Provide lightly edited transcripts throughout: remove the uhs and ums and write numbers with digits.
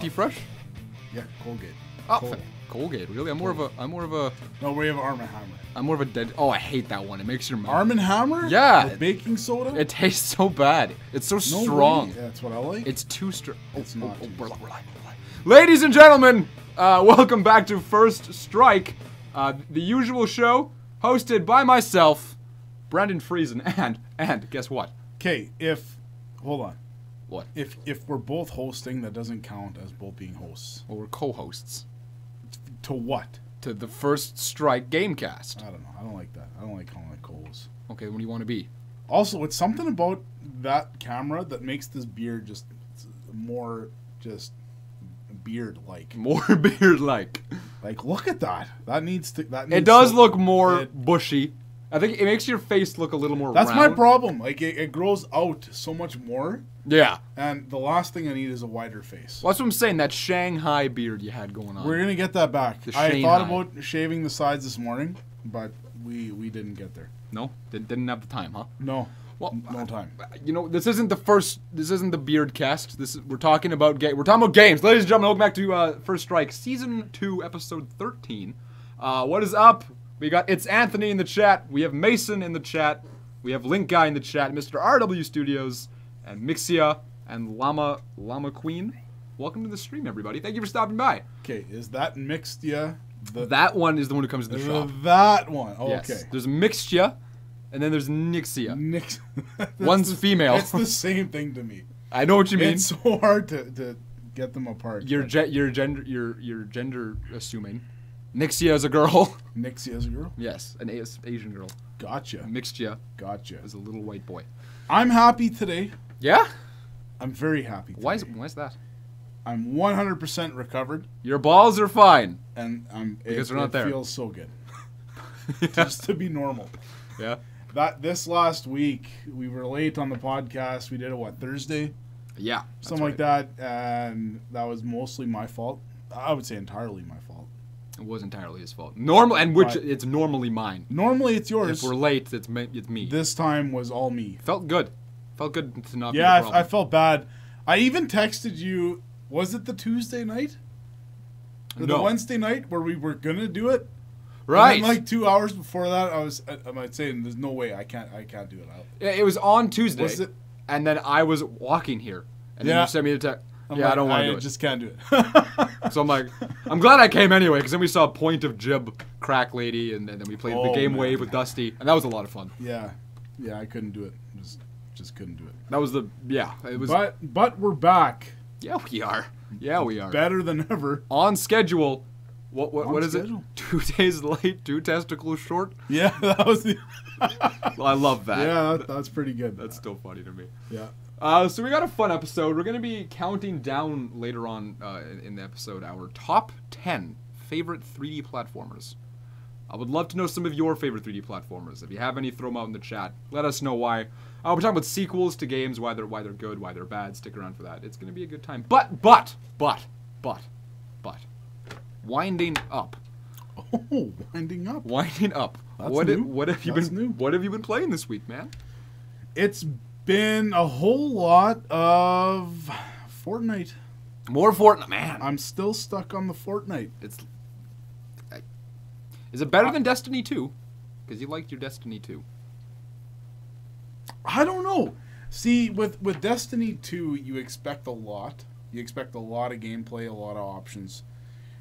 Fresh? Yeah, Colgate. Oh, Colgate. Really? I'm more of a. No, we have Arm & Hammer. I'm more of a dead. Oh, I hate that one. It makes your mouth. Arm & Hammer? Yeah. With baking soda? It tastes so bad. It's so No strong. way. That's what I like. It's too strong. It's not. We're live. Ladies and gentlemen, welcome back to First Strike, the usual show hosted by myself, Brendan Friesen, and guess what? Okay, hold on. What? If we're both hosting, that doesn't count as both being hosts. Well, we're co-hosts To what? to the First Strike Gamecast. I don't know. I don't like that. I don't like calling it co-hosts. Okay, what do you want to be? Also, it's something about that camera that makes this beard just more just beard-like. More beard-like. Like, look at that. That needs to. It does look more bushy. I think it makes your face look a little more That's round. my problem. Like, it grows out so much more. Yeah. And the last thing I need is a wider face. Well, that's what I'm saying. That Shanghai beard you had going on. We're gonna get that back. The I Shanghai. thought about shaving the sides this morning, but we didn't get there. No? Didn't have the time, huh? No. Well, no time. You know, this isn't the beard cast. We're talking about games. Ladies and gentlemen, welcome back to First Strike Season 2, Episode 13. What is up? It's Anthony in the chat. We have Mason in the chat. We have Link Guy in the chat. Mr. RW Studios and Mixia and Llama Queen. Welcome to the stream, everybody. Thank you for stopping by. Okay, is that Mixtia? That one is the one who comes to the shop. That one. Oh, Yes. okay. There's Mixtia, and then there's Nixia. One's female. It's the same thing to me. I know what you mean. It's so hard to get them apart. You're gender assuming. Nixia is a girl. Nixia is a girl? Yes, an Asian girl. Gotcha. Mixtia Gotcha. is a little white boy. I'm happy today. Yeah? I'm very happy today. Why is that? I'm 100% recovered. Your balls are fine. And because they're not there. It feels so good. Just to be normal. Yeah. This last week, we were late on the podcast. We did it, Thursday? Yeah. Something like that. And that was mostly my fault. I would say entirely my fault. It was entirely his fault. It's normally mine. Normally it's yours. If we're late, it's me. This time was all me. Felt good. Felt good to not be Yeah, the problem. I felt bad. I even texted you, was it the Tuesday night? Or No. the Wednesday night where we were going to do it? Right. And then, like 2 hours before that, I might say, there's no way I can't do it. It was on Tuesday. Was it? And then I was walking here. And then you sent me the text. I don't want to do it. I just can't do it. So I'm like, I'm glad I came anyway, because then we saw Point of Jib, Crack Lady, and then we played the game Wave with Dusty, and that was a lot of fun. Yeah, I couldn't do it. Just couldn't do it. That was it was. But we're back. Yeah, we are. Yeah, we are. Better than ever. On schedule. What is schedule. it? 2 days late, 2 testicles short. Yeah, that was the. I love that. Yeah, that's pretty good. That's still funny to me. Yeah. So we got a fun episode. We're going to be counting down later on in the episode our top 10 favorite 3D platformers. I would love to know some of your favorite 3D platformers. If you have any, throw them out in the chat. Let us know why. We're talking about sequels to games, why they're good, why they're bad. Stick around for that. It's going to be a good time. But, winding up. Oh, winding up. Winding up. That's What new. have you That's been? new. What have you been playing this week, man? It's been a whole lot of Fortnite. More Fortnite, man. I'm still stuck on the Fortnite. Is it better than Destiny 2? Because you liked your Destiny 2. I don't know. See, with Destiny 2, you expect a lot. You expect a lot of gameplay, a lot of options.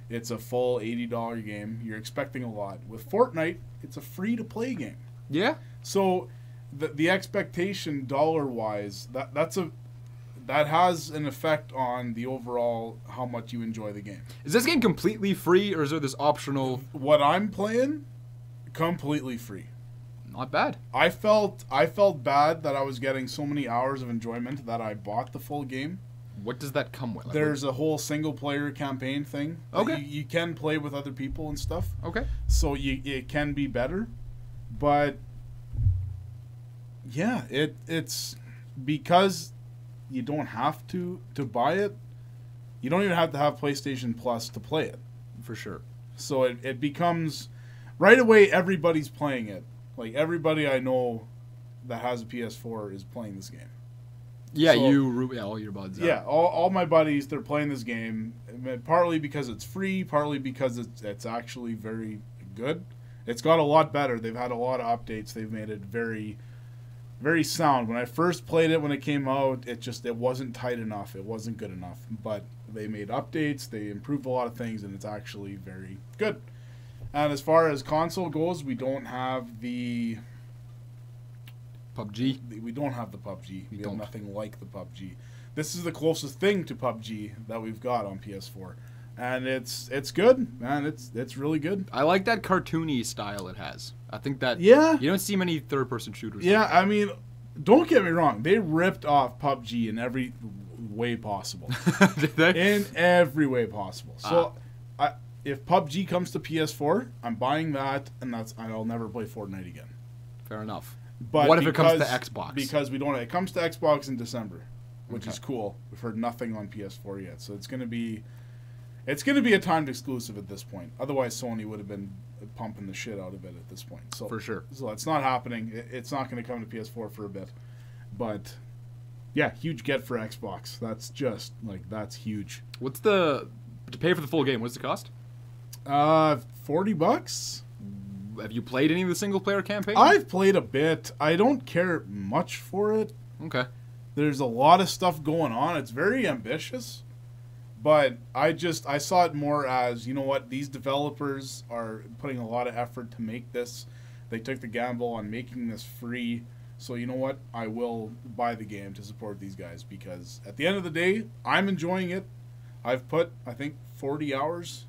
It's a full $80 game. You're expecting a lot. With Fortnite, it's a free-to-play game. Yeah? So the expectation dollar-wise, that has an effect on the overall how much you enjoy the game. Is this game completely free, or is there this optional? What I'm playing, completely free. Not bad. I felt bad that I was getting so many hours of enjoyment that I bought the full game. What does that come with? There's a whole single-player campaign thing. Okay. You can play with other people and stuff. Okay. So it can be better, but yeah, it's because you don't have to buy it. You don't even have to have PlayStation Plus to play it. For sure. So it becomes right away everybody's playing it. Like everybody I know that has a PS4 is playing this game. Yeah, So, all your buds. Yeah, all my buddies, they're playing this game, partly because it's free, partly because it's actually very good. It's got a lot better. They've had a lot of updates. They've made it very, very sound. When I first played it, when it came out, it wasn't tight enough. It wasn't good enough. But they made updates. They improved a lot of things, and it's actually very good. And as far as console goes, we don't have the PUBG. We don't have the PUBG. We don't. have nothing like the PUBG. This is the closest thing to PUBG that we've got on PS4, and it's good, man. It's really good. I like that cartoony style it has. I think that you don't see many third-person shooters. Yeah, I mean, don't get me wrong. They ripped off PUBG in every way possible. Did they? In every way possible. So, if PUBG comes to PS4, I'm buying that, and I'll never play Fortnite again. Fair enough. But what if it comes to Xbox? Because we don't. It comes to Xbox in December, which is cool. We've heard nothing on PS4 yet, so it's gonna be a timed exclusive at this point. Otherwise, Sony would have been pumping the shit out of it at this point. So for sure. So it's not happening. It's not going to come to PS4 for a bit, but yeah, huge get for Xbox. That's just that's huge. What's to pay for the full game? What's the cost? $40. Have you played any of the single player campaign? I've played a bit. I don't care much for it. Okay. There's a lot of stuff going on. It's very ambitious. But I saw it more as, you know what, these developers are putting a lot of effort to make this. They took the gamble on making this free. So you know what, I will buy the game to support these guys because at the end of the day, I'm enjoying it. I've put, I think, 40 hours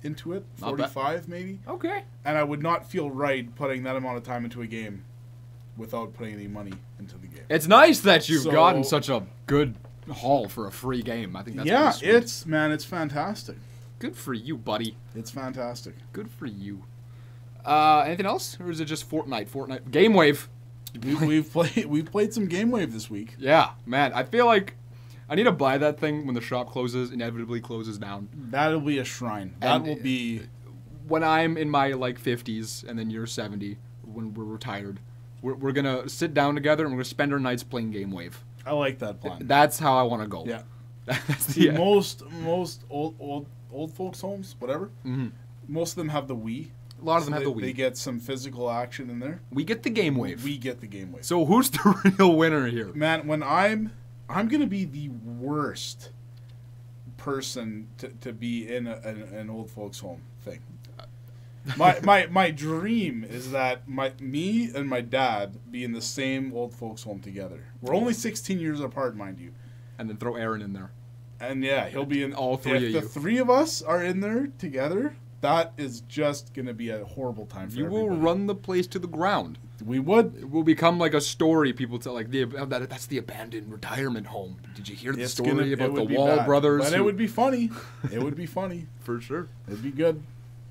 into it, 45 maybe. Okay. And I would not feel right putting that amount of time into a game without putting any money into the game. It's nice that you've gotten such a good haul for a free game. I think that's pretty sweet. It's fantastic. Good for you, buddy. It's fantastic. Good for you. Anything else, or is it just Fortnite? GameWave. We've played some GameWave this week. Yeah, man. I feel like I need to buy that thing when the shop inevitably closes down. That'll be a shrine. That will be when I'm in my 50s and then you're 70 when we're retired. We're gonna sit down together and we're gonna spend our nights playing GameWave. I like that plan. That's how I want to go. Yeah. That's the most old folks homes, whatever. Mm-hmm. Most of them have the Wii. A lot of them have the Wii. They get some physical action in there. We get the GameWave. We get the GameWave. So who's the real winner here? Man, when I'm gonna be the worst person to be in an old folks home thing. My dream is that me and my dad be in the same old folks home together. We're only 16 years apart, mind you. And then throw Aaron in there. And yeah, he'll be in all three of you. If the three of us are in there together, that is just gonna be a horrible time for everybody. You will run the place to the ground. We would. It will become like a story people tell, that's the abandoned retirement home. Did you hear the story about the Wall brothers? But it would be funny. It would be funny. For sure. It'd be good.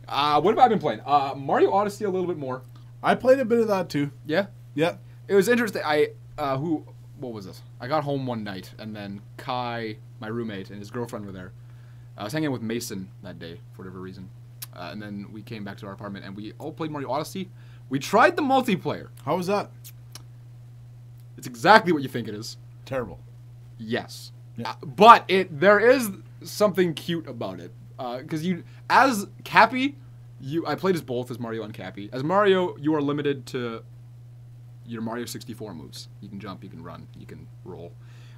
What have I been playing? Mario Odyssey a little bit more. I played a bit of that too. Yeah? Yeah. It was interesting. What was this? I got home one night, and then Kai, my roommate, and his girlfriend were there. I was hanging out with Mason that day, for whatever reason. And then we came back to our apartment, and we all played Mario Odyssey. We tried the multiplayer. How was that? It's exactly what you think it is. Terrible. Yes. Yeah. But there is something cute about it. Because as Cappy, I played as both, as Mario and Cappy. As Mario, you are limited to your Mario 64 moves. You can jump, you can run, you can roll.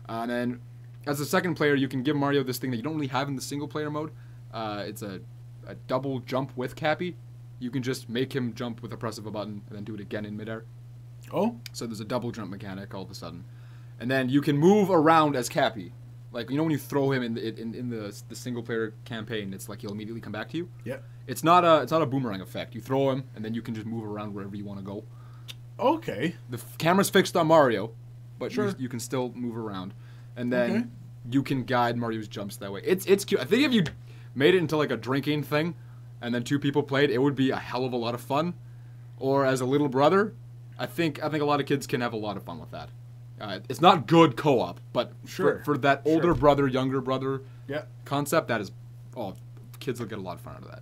And then, as a second player, you can give Mario this thing that you don't really have in the single player mode. It's a double jump with Cappy. You can just make him jump with a press of a button and then do it again in midair. Oh. So there's a double jump mechanic all of a sudden. And then you can move around as Cappy. Like, when you throw him in the single player campaign, it's like he'll immediately come back to you. Yeah. It's not a boomerang effect. You throw him and then you can just move around wherever you want to go. Okay. The camera's fixed on Mario, but sure. you can still move around. And then you can guide Mario's jumps that way. It's cute. I think if you made it into like a drinking thing and then two people played, it would be a hell of a lot of fun. Or as a little brother, I think a lot of kids can have a lot of fun with that. It's not good co-op, but for that older brother, younger brother concept, that is, kids will get a lot of fun out of that.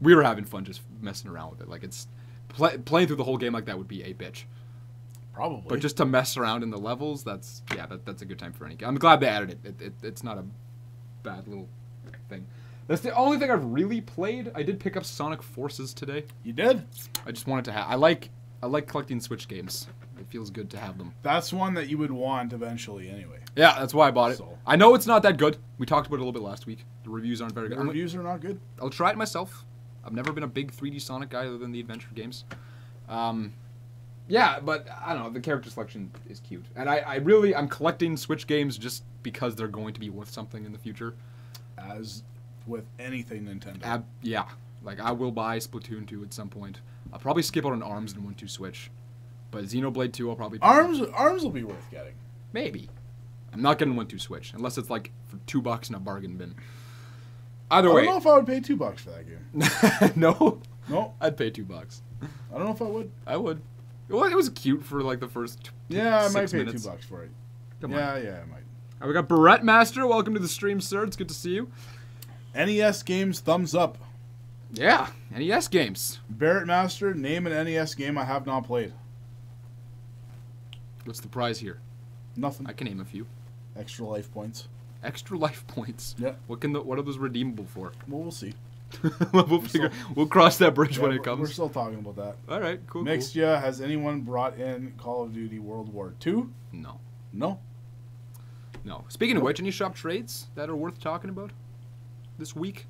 We were having fun just messing around with it. Like, it's playing through the whole game like that would be a bitch. Probably. But just to mess around in the levels, that's a good time for any game. I'm glad they added it. It's not a bad little thing. That's the only thing I've really played. I did pick up Sonic Forces today. You did? I just wanted to have. I like collecting Switch games. It feels good to have them. That's one that you would want eventually anyway. Yeah, that's why I bought it. So. I know it's not that good. We talked about it a little bit last week. The reviews aren't very good. The reviews are not good. I'll try it myself. I've never been a big 3D Sonic guy other than the adventure games. Yeah, but I don't know. The character selection is cute. And I'm collecting Switch games just because they're going to be worth something in the future. As with anything Nintendo. Yeah. Like, I will buy Splatoon 2 at some point. I'll probably skip out on ARMS and 1-2 Switch. But Xenoblade 2 I'll probably... ARMS will be worth getting. Maybe. I'm not getting 1-2 Switch. Unless it's, like, for $2 in a bargain bin. Either way. I don't know if I would pay $2 for that game. No? No. I'd pay $2. I don't know if I would. I would. Well, it was cute for, like, the first Yeah, I might pay minutes. $2 for it. Come on. Yeah, I might. We got Barrett Master. Welcome to the stream, sir. It's good to see you. NES games, thumbs up. Yeah, NES games. Barrett Master, name an NES game I have not played. What's the prize here? Nothing. I can name a few. Extra life points. Extra life points. Yeah. What are those redeemable for? Well, we'll see. We'll cross that bridge when it comes. We're still talking about that. All right, cool. Next year, has anyone brought in Call of Duty World War II? No. No. Speaking of which, any shop trades that are worth talking about this week?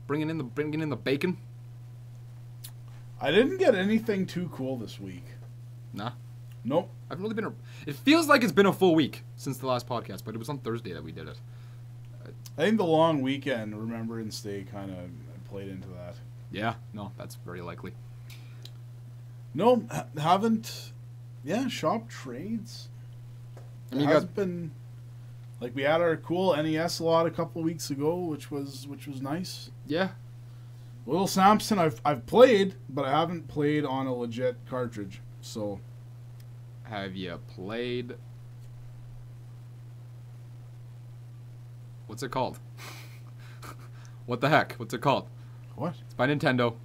Bringing in the bacon. I didn't get anything too cool this week. Nah. Nope. I've really been. It feels like it's been a full week since the last podcast, but it was on Thursday that we did it. I think the long weekend, Remembrance Day, kind of played into that. Yeah. No, that's very likely. No, haven't. Yeah, shop trades. It hasn't been. Like, we had our cool NES lot a couple of weeks ago, which was nice. Yeah. Little Samson, I've played, but I haven't played on a legit cartridge. So, have you played? What's it called? What the heck? What's it called? What? It's by Nintendo.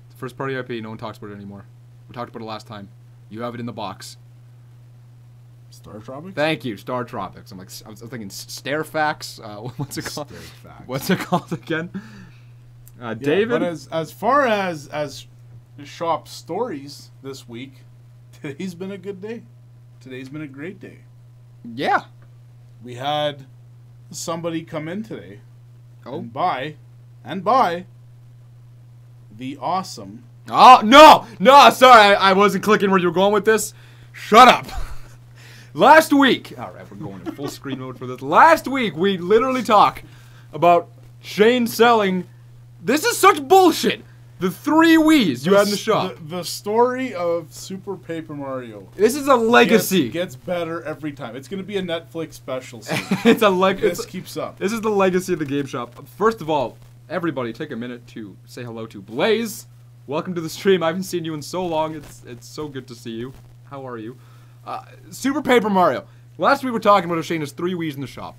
It's first party IP. No one talks about it anymore. We talked about it last time. You have it in the box. Star Tropics? Thank you, Star Tropics. I was thinking Stairfax. What's it called? Stairfax. What's it called again? David. But as far as shop stories this week, today's been a good day. Today's been a great day. Yeah. We had somebody come in today and buy the awesome... Oh, no, sorry, I wasn't clicking where you were going with this. Shut up. Last week, all right, we're going in full screen mode for this. Last week, we literally talked about Shane selling. This is such bullshit. The 3 Wiis you had in the shop. The story of Super Paper Mario. This is a legacy. Gets better every time. It's going to be a Netflix special soon. This keeps up. This is the legacy of the Game Shop. First of all, everybody take a minute to say hello to Blaze. Welcome to the stream. I haven't seen you in so long. It's so good to see you. How are you? Super Paper Mario. Last week we were talking about how Shane has 3 Wiis in the shop.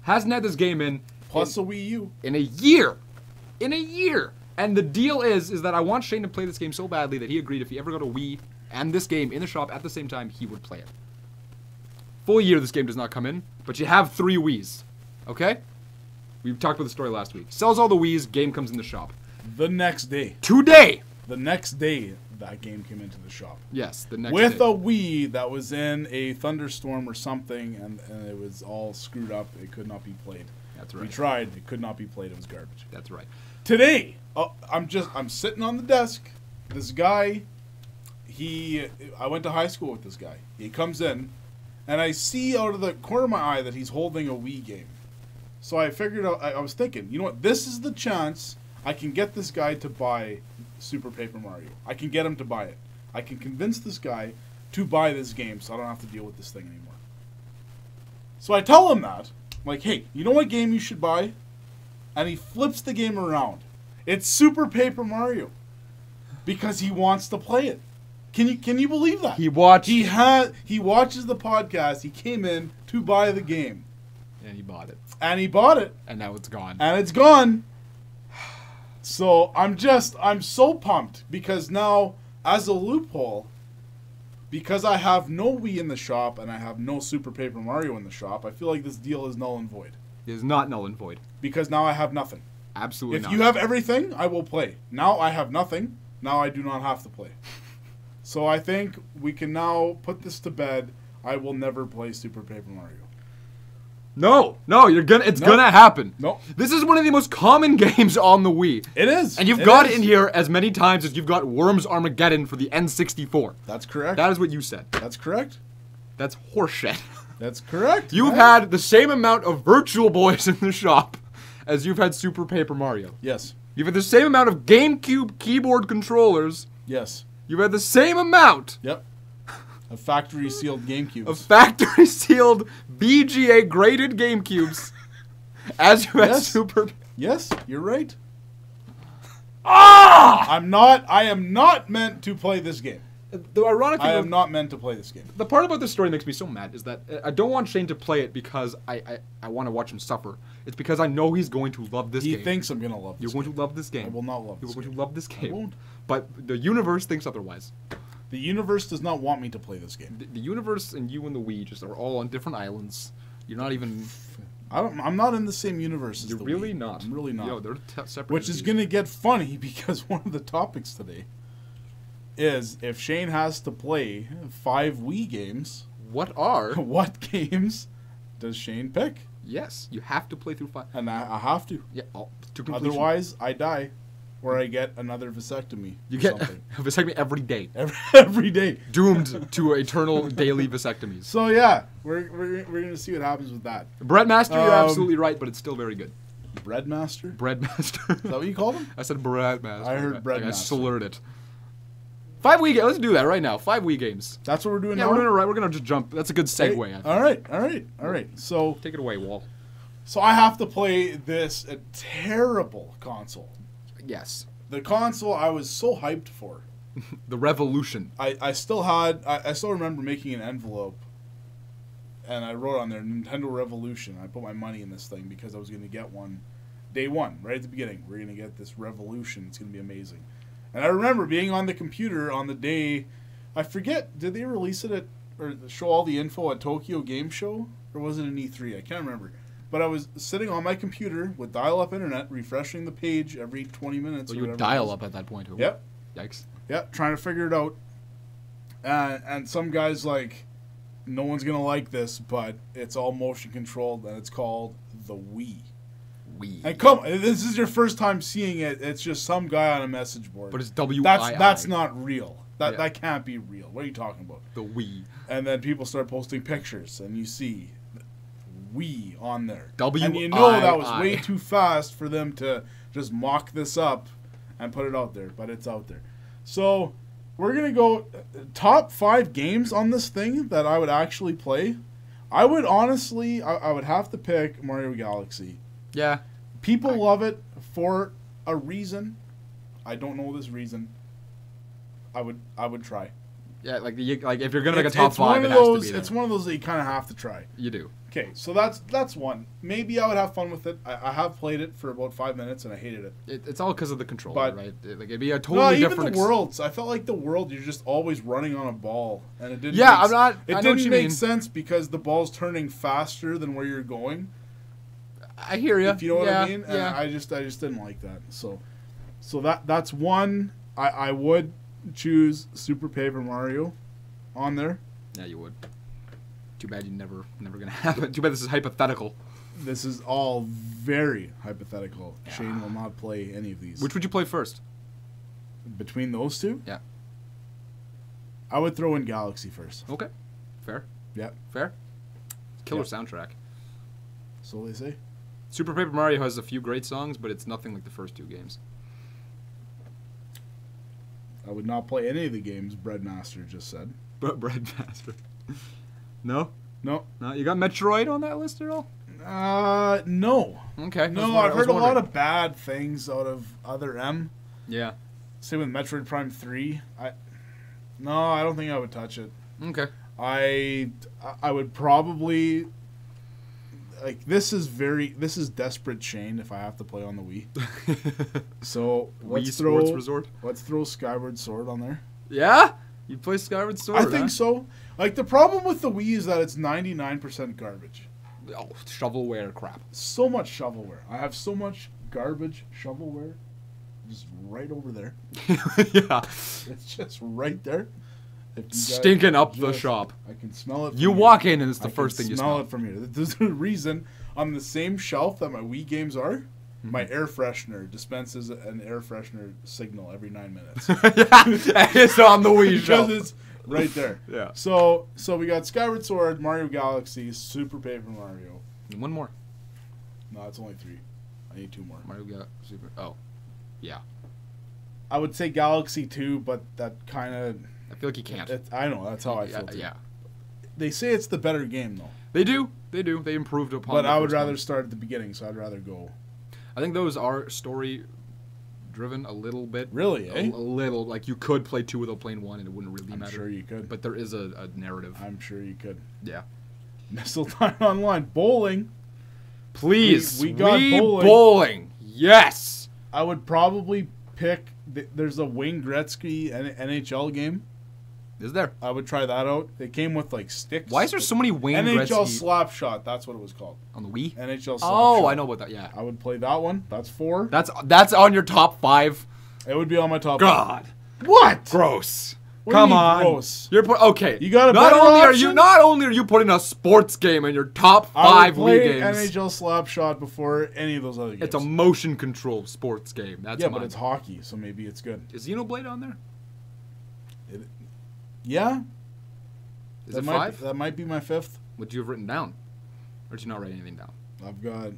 Hasn't had this game plus a Wii U. In a year. And the deal is that I want Shane to play this game so badly that he agreed if he ever got a Wii and this game in the shop at the same time, he would play it. Full year this game does not come in, but you have 3 Wiis. Okay? We talked about the story last week. Sells all the Wiis, game comes in the shop. The next day. Today! The next day, that game came into the shop. Yes, the next With day. a Wii that was in a thunderstorm or something, and it was all screwed up. It could not be played. That's right. We tried. It could not be played. It was garbage. That's right. Today, I'm sitting on the desk. This guy, I went to high school with this guy. He comes in, and I see out of the corner of my eye that he's holding a Wii game. So I figured out, I was thinking, you know what, this is the chance I can get this guy to buy Super Paper Mario. I can get him to buy it. I can convince this guy to buy this game so I don't have to deal with this thing anymore. So I tell him that. I'm like, hey, you know what game you should buy? And he flips the game around. It's Super Paper Mario. Because he wants to play it. Can you believe that? He watches the podcast. He came in to buy the game. And he bought it. And now it's gone. And it's gone. So I'm so pumped because now, as a loophole, because I have no Wii in the shop and I have no Super Paper Mario in the shop, I feel like this deal is null and void. It is not null and void. Because now I have nothing. Absolutely If not. you have everything, I will play. Now I have nothing. Now I do not have to play. So I think we can now put this to bed. I will never play Super Paper Mario. No, it's gonna happen. No. This is one of the most common games on the Wii. It is. And you've got it in here as many times as you've got Worms Armageddon for the N64. That's correct. That is what you said. That's correct. That's horseshit. That's correct. You've had the same amount of Virtual Boys in the shop as you've had Super Paper Mario. Yes. You've had the same amount of GameCube keyboard controllers. Yes. You've had the same amount. Yep. Of factory sealed GameCubes. Of factory sealed BGA graded GameCubes as you had Super. Yes, you're right. Ah! I am not meant to play this game. The ironic thing I am not meant to play this game. The part about this story that makes me so mad is that I don't want Shane to play it because I want to watch him suffer. It's because I know he's going to love this game. He thinks I'm going to love this game. You're going to love this game. I will not love this game. You're going to love this game. I won't. But the universe thinks otherwise. The universe does not want me to play this game. The universe and you and the Wii just are all on different islands. You're not even... I'm not in the same universe as You're the really Wii. not. I'm really not. Yo, they're separate. Which is going to get funny because one of the topics today is if Shane has to play 5 Wii games, what are? What games does Shane pick? Yes, you have to play through 5. And I have to. Yeah, to completion. Otherwise, I die. Or I get another vasectomy. You get a vasectomy every day. Every day. Doomed to eternal daily vasectomies. So yeah, we're going to see what happens with that. Breadmaster, you're absolutely right, but it's still very good. Breadmaster? Breadmaster. Is that what you called him? I said Breadmaster. I heard Breadmaster. I slurred it. 5 Wii games. Let's do that right now. 5 Wii games. That's what we're doing now? Yeah, we're gonna just jump. That's a good segue. Hey, all right. So take it away, Wall. So I have to play this terrible console. Yes. The console I was so hyped for. The Revolution. I still remember making an envelope and I wrote on there Nintendo Revolution. I put my money in this thing because I was going to get one day one, right at the beginning. We're going to get this Revolution. It's going to be amazing. And I remember being on the computer on the day, I forget, did they release it or show all the info at Tokyo Game Show? Or was it an E3? I can't remember. But I was sitting on my computer with dial-up internet, refreshing the page every 20 minutes. So you would dial up at that point. Too. Yep. Yikes. Yep, trying to figure it out. And some guy's like, no one's going to like this, but it's all motion controlled, and it's called the Wii. Wii. And come, this is your first time seeing it. It's just some guy on a message board. But it's W-I-I. That's not real. That can't be real. What are you talking about? The Wii. And then people start posting pictures, and you see Wii on there. W-I-I. And you know that was way too fast for them to just mock this up and put it out there, but it's out there. So we're going to go top 5 games on this thing that I would actually play. I would honestly, I would have to pick Mario Galaxy. Yeah. People love it for a reason. I don't know this reason. I would try. Yeah, like if you're gonna make a top 5, it has to be there. It's one of those that you kind of have to try. You do. Okay, so that's one. Maybe I would have fun with it. I have played it for about 5 minutes and I hated it. It's all because of the controller, But, right? Like it'd be a totally different. Even the worlds. I felt like the world you're just always running on a ball, and it didn't. Yeah, It didn't make sense because the ball's turning faster than where you're going. I hear you. If you know what I mean. Yeah. And I just didn't like that. So that's one. I would choose Super Paper Mario on there. Yeah, you would. Too bad you never gonna happen. Too bad this is hypothetical. This is all very hypothetical. Yeah. Shane will not play any of these. Which would you play first? Between those two? Yeah. I would throw in Galaxy first. Okay. Fair. Yeah. Fair. Killer soundtrack. So they say. Super Paper Mario has a few great songs, but it's nothing like the first 2 games. I would not play any of the games Breadmaster just said. Breadmaster. No? No. No? You got Metroid on that list at all? No. Okay. No, I've heard a lot of bad things out of other M. Yeah. Same with Metroid Prime 3. I don't think I would touch it. Okay. I would probably... Like, this is desperate Shane if I have to play on the Wii. So let's throw Skyward Sword on there. Yeah? You play Skyward Sword? I think so. Like, the problem with the Wii is that it's 99% garbage. Oh, shovelware crap. So much shovelware. I have so much garbage shovelware just right over there. Yeah. It's just right there. Stinking up the shop. I can smell it. You walk in and it's the first thing you smell. Smell it from here. There's a reason on the same shelf that my Wii games are. My air freshener dispenses an air freshener signal every 9 minutes. Yeah, it's on the Wii shelf. Because it's right there. Yeah. So we got Skyward Sword, Mario Galaxy, Super Paper Mario. One more. No, it's only 3. I need 2 more. Mario Galaxy. Super. Oh, yeah. I would say Galaxy 2, but that kind of... I feel like you can't. I know, that's how I feel too. Yeah. They say it's the better game, though. They do. They do. They improved upon But the I would first rather one. start at the beginning, so I'd rather go... I think those are story-driven a little bit. Really, eh? A little. Like, you could play 2 without playing 1, and it wouldn't really matter. I'm sure you could. But there is a narrative. I'm sure you could. Yeah. Mistletoe Online. Bowling. Please. We got bowling. Bowling. Yes. I would probably pick... There's a Wayne Gretzky NHL game. Is there? I would try that out. It came with, like, sticks. Why is there so many Wayne NHL Gretzky... Slapshot. That's what it was called. On the Wii? NHL Slapshot. Oh, I know about that, yeah. I would play that one. That's 4. That's on your top 5? It would be on my top 5. God. What? Gross. What do you Come mean on. gross? You're okay. You got a not better only option? Not only are you putting a sports game in your top 5 I would play Wii games. NHL Slapshot before any of those other games. It's a motion control sports game. That's yeah, mine. but it's hockey, so maybe it's good. Is Xenoblade on there? Yeah. Is it 5? That might be my 5th. What do you have written down? Or did you not write anything down? I've got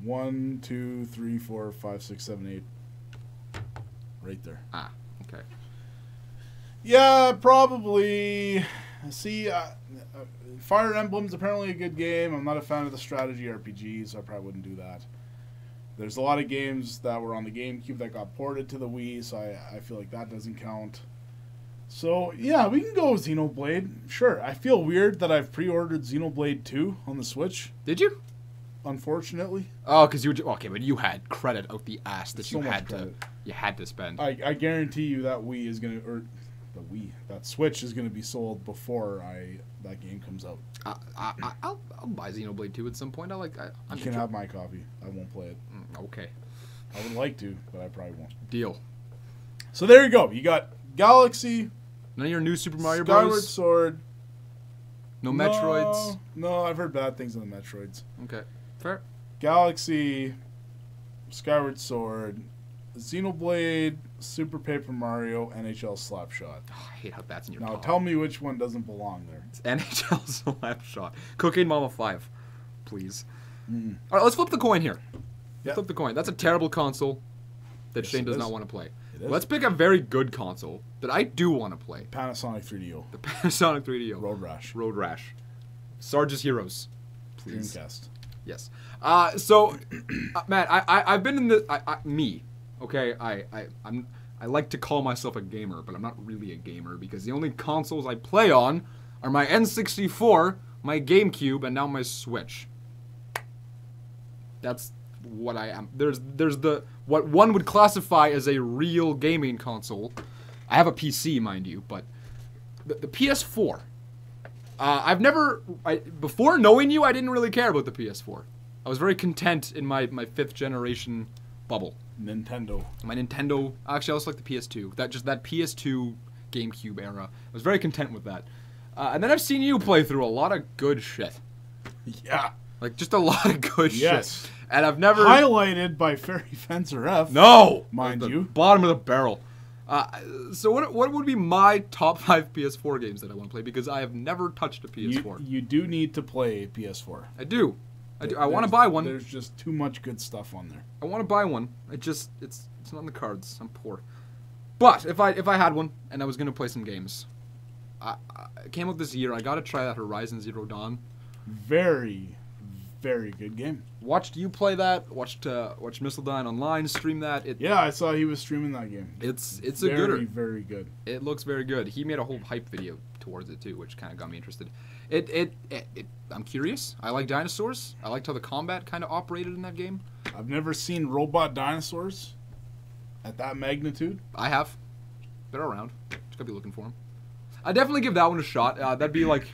1, 2, 3, 4, 5, 6, 7, 8. Right there. Ah, okay. Yeah, probably. See, Fire Emblem's apparently a good game. I'm not a fan of the strategy RPGs, so I probably wouldn't do that. There's a lot of games that were on the GameCube that got ported to the Wii, so I feel like that doesn't count. So, yeah, we can go with Xenoblade. Sure. I feel weird that I've pre-ordered Xenoblade 2 on the Switch. Did you? Unfortunately. Oh, because you okay, but you had credit out the ass that So you much had credit. you had to spend. I guarantee you that that Switch is gonna be sold before that game comes out. I'll buy Xenoblade 2 at some point. You can have my copy. I won't play it. Okay. I would like to, but I probably won't. Deal. So there you go. You got Galaxy. None of your new Super Mario Skyward Bros. Sword. No Metroids. No, I've heard bad things on the Metroids. Okay, fair. Galaxy, Skyward Sword, Xenoblade, Super Paper Mario, NHL Slapshot. Oh, I hate how that's in your Now top. tell me which one doesn't belong there. It's NHL Slapshot. Cocaine Mama 5, please. Mm. All right, let's flip the coin here. Yeah. Flip the coin. That's a terrible console that Yes, Shane it does is. not want to play. It is. Let's pick a very good console that I do want to play. Panasonic 3DO. The Panasonic 3DO. Road Rash. Road Rash. Sarge's Heroes. Please. Dreamcast. Yes. Man, I've been in the me. Okay, I like to call myself a gamer, but I'm not really a gamer because the only consoles I play on are my N64, my GameCube, and now my Switch. That's what I am. There's what one would classify as a real gaming console. I have a PC, mind you, but the PS4. Before knowing you, I didn't really care about the PS4. I was very content in my 5th generation bubble. Nintendo. My Nintendo, actually I also like the PS2. That PS2 GameCube era. I was very content with that. And then I've seen you play through a lot of good shit. Yeah. Like just a lot of good Yes. shit. And I've never Highlighted by Fairy Fencer F. No! Mind The you. bottom of the barrel. So what would be my top 5 PS4 games that I want to play? Because I have never touched a PS4. You do need to play PS4. I do. I want to buy one. There's just too much good stuff on there. I want to buy one. It's not in the cards. I'm poor. But if I had one and I was gonna play some games, it came out this year. I gotta try that Horizon Zero Dawn. Very, very good game. Watched you play that. Watched Mistletoe online stream that. Yeah, I saw he was streaming that game. It's a very, gooder. very good. It looks very good. He made a whole hype video towards it too, which kind of got me interested. I'm curious. I like dinosaurs. I liked how the combat kind of operated in that game. I've never seen robot dinosaurs at that magnitude. I have. They're around. Just gotta be looking for them. I definitely give that one a shot. That'd be like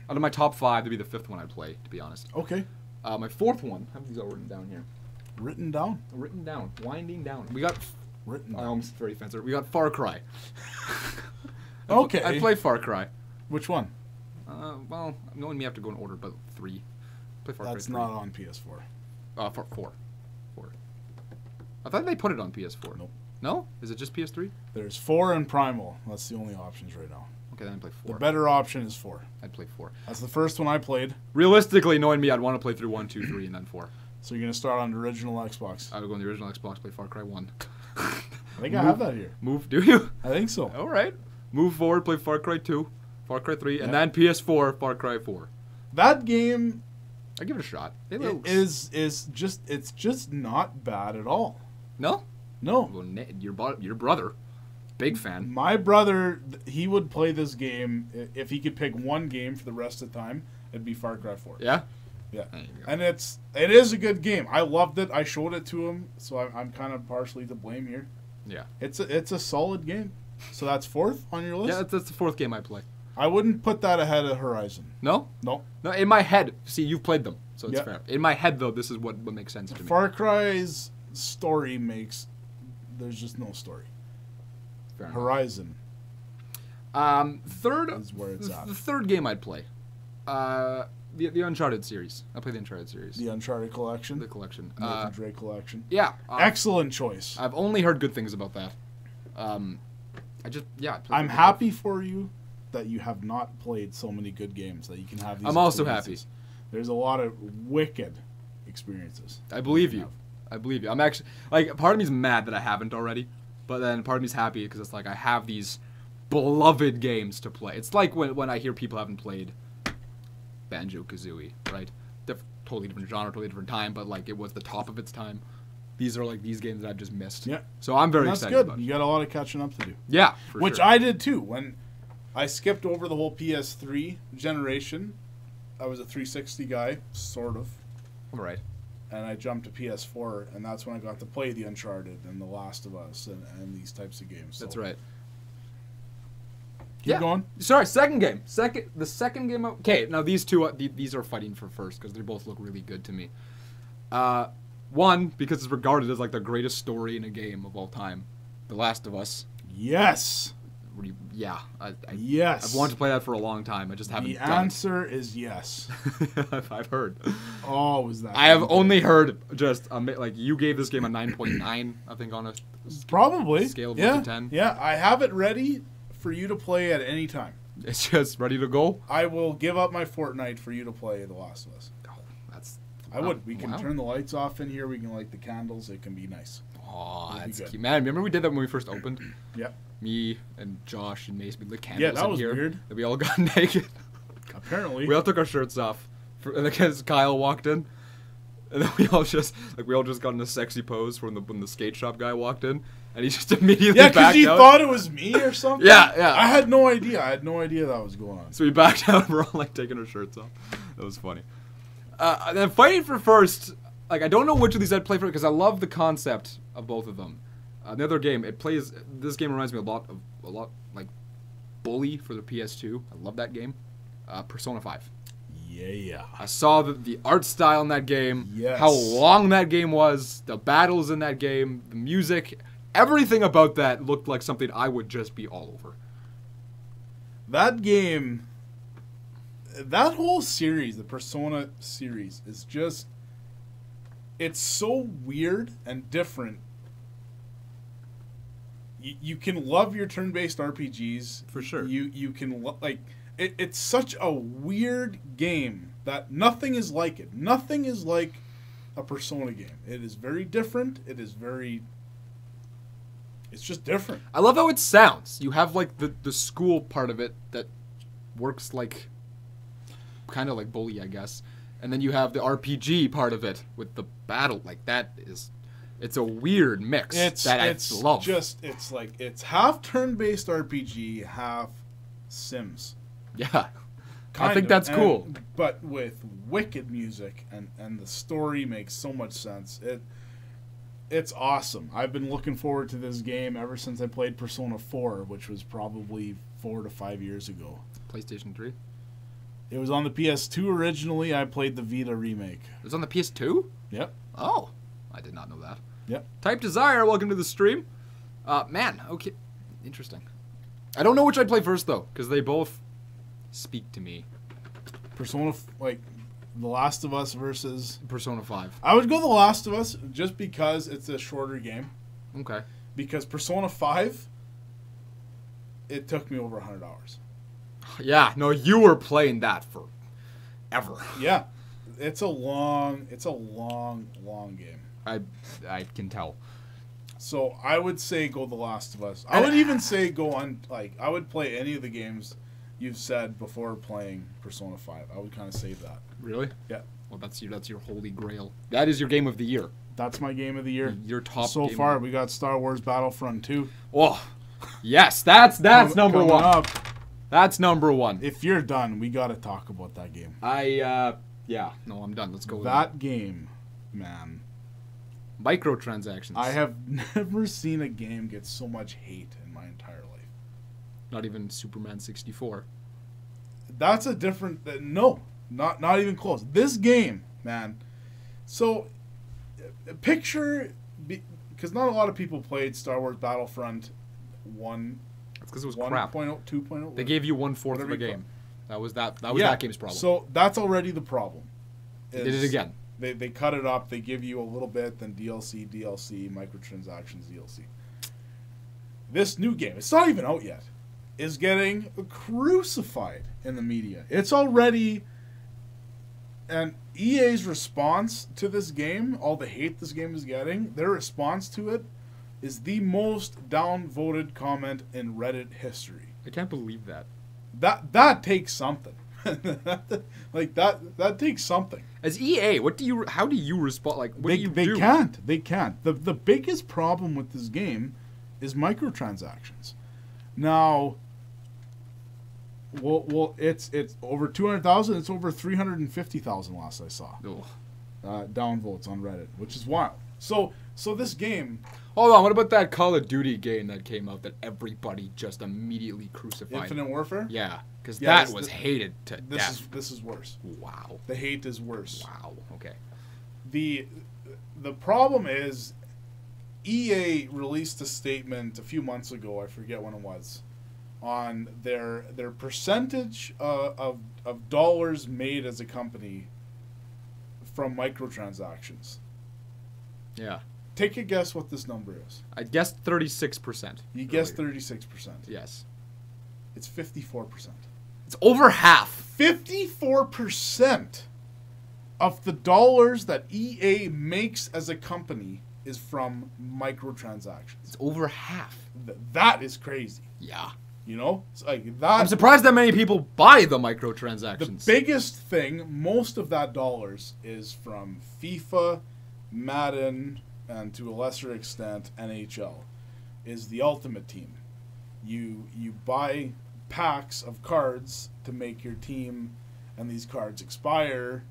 out of my top 5. That'd be the 5th one I'd play, to be honest. Okay. My 4th one. I have these all written down here. Written down. Written down. Winding down. We got. Written down. I almost very fancy. We got Far Cry. Okay. I'd play Far Cry. Which one? Well, knowing me, I have to go in order, but 3. Play Far That's Cry 3. not on PS4. 4. I thought they put it on PS4. Nope. No? Is it just PS3? There's 4 and Primal. That's the only options right now. Okay, then I'd play The 4. better option is 4. I'd play 4. That's the first one I played. Realistically, knowing me, I'd want to play through 1, 2, 3, and then 4. So you're gonna start on the original Xbox. I would go on the original Xbox, play Far Cry 1. I think I have that here. Do you? I think so. All right. Move forward, play Far Cry 2, Far Cry 3, and then PS4, Far Cry 4. That game I give it a shot. is just not bad at all. No? No. Well, your brother, big fan. My brother, he would play this game if he could pick one game for the rest of the time. It'd be Far Cry 4. Yeah? Yeah. And it is a good game. I loved it. I showed it to him, so I'm kind of partially to blame here. Yeah. It's a solid game. So that's 4th on your list? Yeah, that's the 4th game I play. I wouldn't put that ahead of Horizon. No? No. No, in my head. See, you've played them, so it's Yeah. fair. In my head, though, this is what makes sense to me. Far Cry's story there's just no story. Fair enough. Horizon. Third is where it's at. The third game I'd play. The Uncharted series. I play the Uncharted series. The Uncharted collection. The collection. Nathan Drake collection. Yeah. Excellent choice. I've only heard good things about that. I'm happy for you that you have not played so many good games that you can have these I'm also experiences. happy. There's a lot of wicked experiences. I believe you. I'm actually, like, part of me's mad that I haven't already, but then part of me's happy because it's like I have these beloved games to play. It's like when I hear people haven't played Banjo-Kazooie, right? Totally different genre, totally different time, but like it was the top of its time. These are like these games that I've just missed. Yeah. So I'm very That's excited good. about it. You got a lot of catching up to do. Yeah, for Which sure. I did too. When I skipped over the whole PS3 generation, I was a 360 guy, sort of. Right. And I jumped to PS4, and that's when I got to play the Uncharted and The Last of Us and these types of games. So That's right. Keep going. Sorry, second game. The second game. Okay, now these two, these are fighting for first because they both look really good to me. One, because it's regarded as like the greatest story in a game of all time, The Last of Us. Yes. Yeah. Yes. I've wanted to play that for a long time. I just haven't. The answer is yes. I've heard. Oh, was that? I have only heard just like you gave this game a 9.9, I think, on a probably scale of 1 to 10. Yeah, I have it ready for you to play at any time. It's just ready to go. I will give up my Fortnite for you to play The Last of Us. Oh, that's. I would. We can turn the lights off in here. We can light the candles. It can be nice. Oh, that's good. cute. Man, remember we did that when we first opened? Yep. Me and Josh and Mace, we lit candles Yeah, that in was here. weird. And we all got naked. Apparently. We all took our shirts off. And then Kyle walked in. And then we all just got in a sexy pose when the skate shop guy walked in. And he just immediately yeah, backed because he out. thought it was me or something. Yeah. I had no idea. I had no idea that was going on. So we backed out and we're all like taking our shirts off. That was funny. And then fighting for first, like I don't know which of these I'd play for because I love the concept of both of them. The other game, this game reminds me a lot like Bully for the PS2. I love that game. Persona 5. Yeah. I saw the art style in that game, Yes. how long that game was, the battles in that game, the music, everything about that looked like something I would just be all over. That game, that whole series, the Persona series, is just, it's so weird and different. You can love your turn-based RPGs. For sure. You can, it's such a weird game that nothing is like it. Nothing is like a Persona game. It is very different. It's just different. I love how it sounds. You have like the school part of it that works like kind of like Bully, I guess. And then you have the RPG part of it with the battle. Like it's a weird mix It's I love. It's half turn-based RPG, half Sims. Yeah. I think that's cool. But with wicked music and the story makes so much sense. It's awesome. I've been looking forward to this game ever since I played Persona 4, which was probably 4 to 5 years ago. PlayStation 3? It was on the PS2 originally. I played the Vita remake. It was on the PS2? Yep. Oh, I did not know that. Yep. Type Desire, welcome to the stream. Man, okay. Interesting. I don't know which I'd play first, though, because they both speak to me. Persona, like, The Last of Us versus... Persona 5. I would go The Last of Us just because it's a shorter game. Okay. Because Persona 5, it took me over 100 hours. Yeah, no, you were playing that for ever. Yeah. It's a long game. I can tell. So I would say go The Last of Us. I would even say go on, like, I would play any of the games you've said before playing Persona 5. I would kind of save that. Really? Yeah. Well, that's your holy grail. That is your game of the year. That's my game of the year. Your top so game far. We got Star Wars Battlefront 2. Oh, yes, that's number coming one. Up. That's number one. If you're done, we got to talk about that game. Yeah. No, I'm done. Let's go with that game, man. Microtransactions. I have never seen a game get so much hate in my entire life. Not even Superman 64. That's a different... No, not even close. This game, man. So, picture... Because not a lot of people played Star Wars Battlefront 1. That's because it was crap. 1.0, 2.0. They gave you 1/4 of a game. That was that game's problem. So, that's already the problem. They did it again. They cut it up. They give you a little bit, then DLC, microtransactions, DLC. This new game, it's not even out yet, is getting crucified in the media. It's already... And EA's response to this game, all the hate this game is getting, their response to it is the most downvoted comment in Reddit history. I can't believe that. That takes something. Like that takes something. As EA, how do you respond? Like, what do you do? They can't. The biggest problem with this game is microtransactions. Now, well, it's over 200,000. It's over 350,000 last I saw. Downvotes on Reddit, which is wild. So this game. Hold on, what about that Call of Duty game that came out that everybody just immediately crucified? Infinite Warfare? Yeah, because that was hated to death. This is worse. Wow. The hate is worse. Wow, okay. The problem is EA released a statement a few months ago, I forget when it was, on their percentage of dollars made as a company from microtransactions. Yeah. Take a guess what this number is. I guessed 36%. You guessed 36%. Yes. It's 54%. It's over half. 54% of the dollars that EA makes as a company is from microtransactions. It's over half. That is crazy. Yeah. You know? It's like that. I'm surprised that many people buy the microtransactions. The biggest thing, most of that dollars is from FIFA, Madden, and to a lesser extent NHL, is the Ultimate Team. You buy packs of cards to make your team, and these cards expire,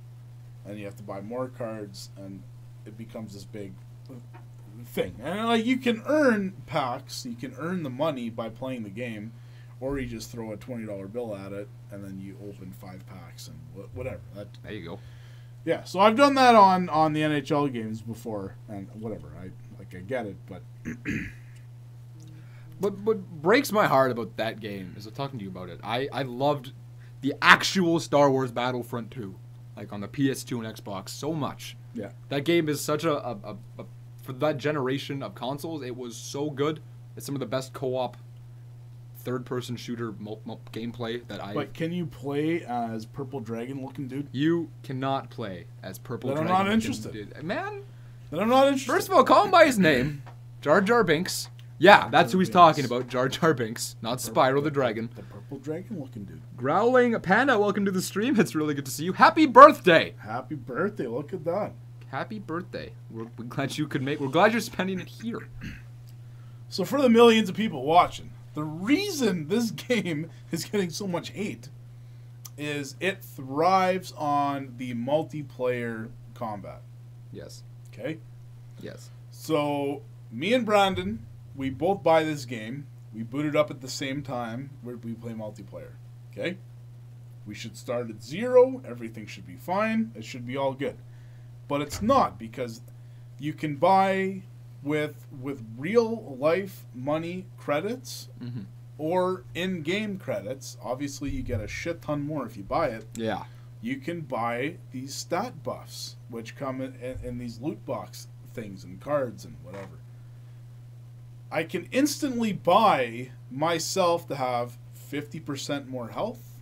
and you have to buy more cards, and it becomes this big thing. And like, you can earn packs, you can earn the money by playing the game, or you just throw a $20 bill at it, and then you open 5 packs and whatever. There you go. Yeah, so I've done that on the NHL games before, and whatever. I get it, but what breaks my heart about that game is talking to you about it. I loved the actual Star Wars Battlefront 2, like on the PS2 and Xbox, so much. Yeah, that game is such a for that generation of consoles. It was so good. It's some of the best co-op third-person shooter gameplay that I. But can you play as Purple Dragon looking dude? You cannot play as Purple Dragon. Then I'm not interested, dude. Man. Then I'm not interested. First of all, call him by his name, Jar Jar Binks. Yeah, that's who he's talking about, Jar Jar Binks, not Spyro the Dragon. The Purple Dragon looking dude. Growling Panda, welcome to the stream. It's really good to see you. Happy birthday! Happy birthday! Look at that. Happy birthday. We're glad you could make. We're glad you're spending it here. So for the millions of people watching, the reason this game is getting so much hate is it thrives on the multiplayer combat. Yes. Okay? Yes. So me and Brandon, we both buy this game. We boot it up at the same time where we play multiplayer. Okay? We should start at 0. Everything should be fine. It should be all good. But it's not, because you can buy with real life money credits or in-game credits. Obviously, you get a shit ton more if you buy it. Yeah. You can buy these stat buffs, which come in these loot box things and cards and whatever. I can instantly buy myself to have 50% more health,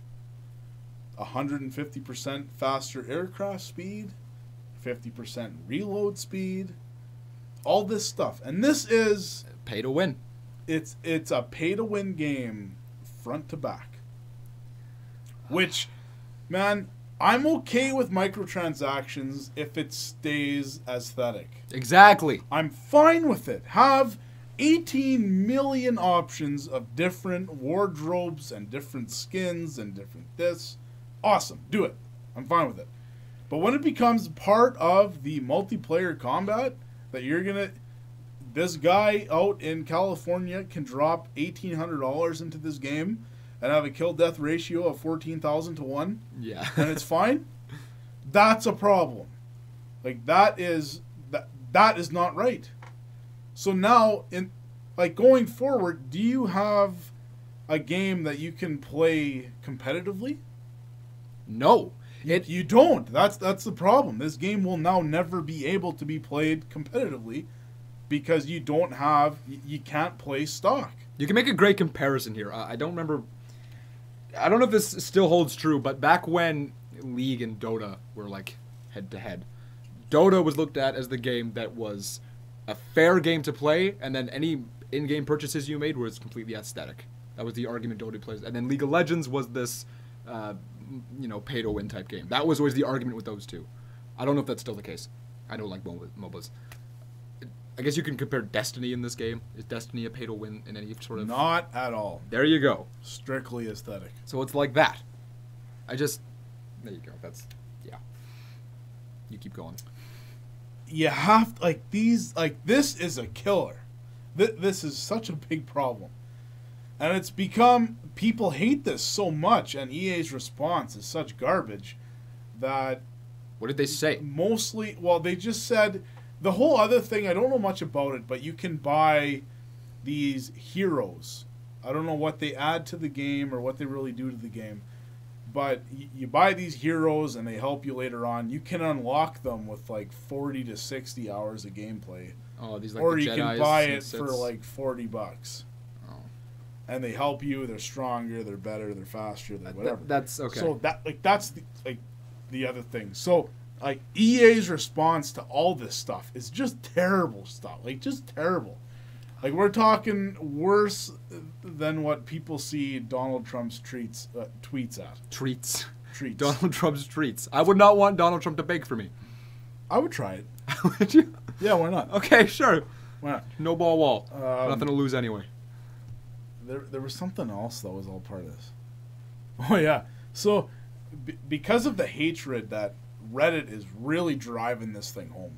150% faster aircraft speed, 50% reload speed, all this stuff. And this is pay to win. It's a pay to win game front to back. Which, man, I'm okay with microtransactions if it stays aesthetic. Exactly. I'm fine with it. Have 18 million options of different wardrobes and different skins and different this. Awesome. Do it. I'm fine with it. But when it becomes part of the multiplayer combat, that you're going to... This guy out in California can drop $1,800 into this game and have a kill-death ratio of 14,000 to 1. Yeah. And it's fine. That's a problem. Like, that is not right. So now, going forward, do you have a game that you can play competitively? No. You don't. That's the problem. This game will now never be able to be played competitively because you can't play stock. You can make a great comparison here. I don't know if this still holds true, but back when League and Dota were like head to head, Dota was looked at as the game that was a fair game to play, and then any in-game purchases you made was completely aesthetic. That was the argument Dota plays. And then League of Legends was this, pay-to-win type game. That was always the argument with those two. I don't know if that's still the case. I don't like MOBAs. I guess you can compare Destiny in this game. Is Destiny a pay-to-win in any sort of... Not at all. There you go. Strictly aesthetic. So it's like that. There you go. Yeah. You keep going. You have this is a killer. This is such a big problem. And it's become, people hate this so much, and EA's response is such garbage that... What did they say? Mostly, well, they just said, the whole other thing, I don't know much about it, but you can buy these heroes. I don't know what they add to the game or what they really do to the game. But you buy these heroes and they help you later on. You can unlock them with like 40 to 60 hours of gameplay. Oh, these like or the you Jedis can buy and it for Siths. like $40. Oh. And they help you. They're stronger. They're better. They're faster. They're whatever. That's okay. So that's the other thing. So like EA's response to all this stuff is just terrible stuff. Like just terrible. Like, we're talking worse than what people see Donald Trump's tweets at. Treats. Treats. Donald Trump's treats. I would not want Donald Trump to bake for me. I would try it. Would you? Yeah, why not? Okay, sure. Why not? No ball wall. Nothing to lose anyway. There was something else that was all part of this. Oh, yeah. So, because of the hatred that Reddit is really driving this thing home.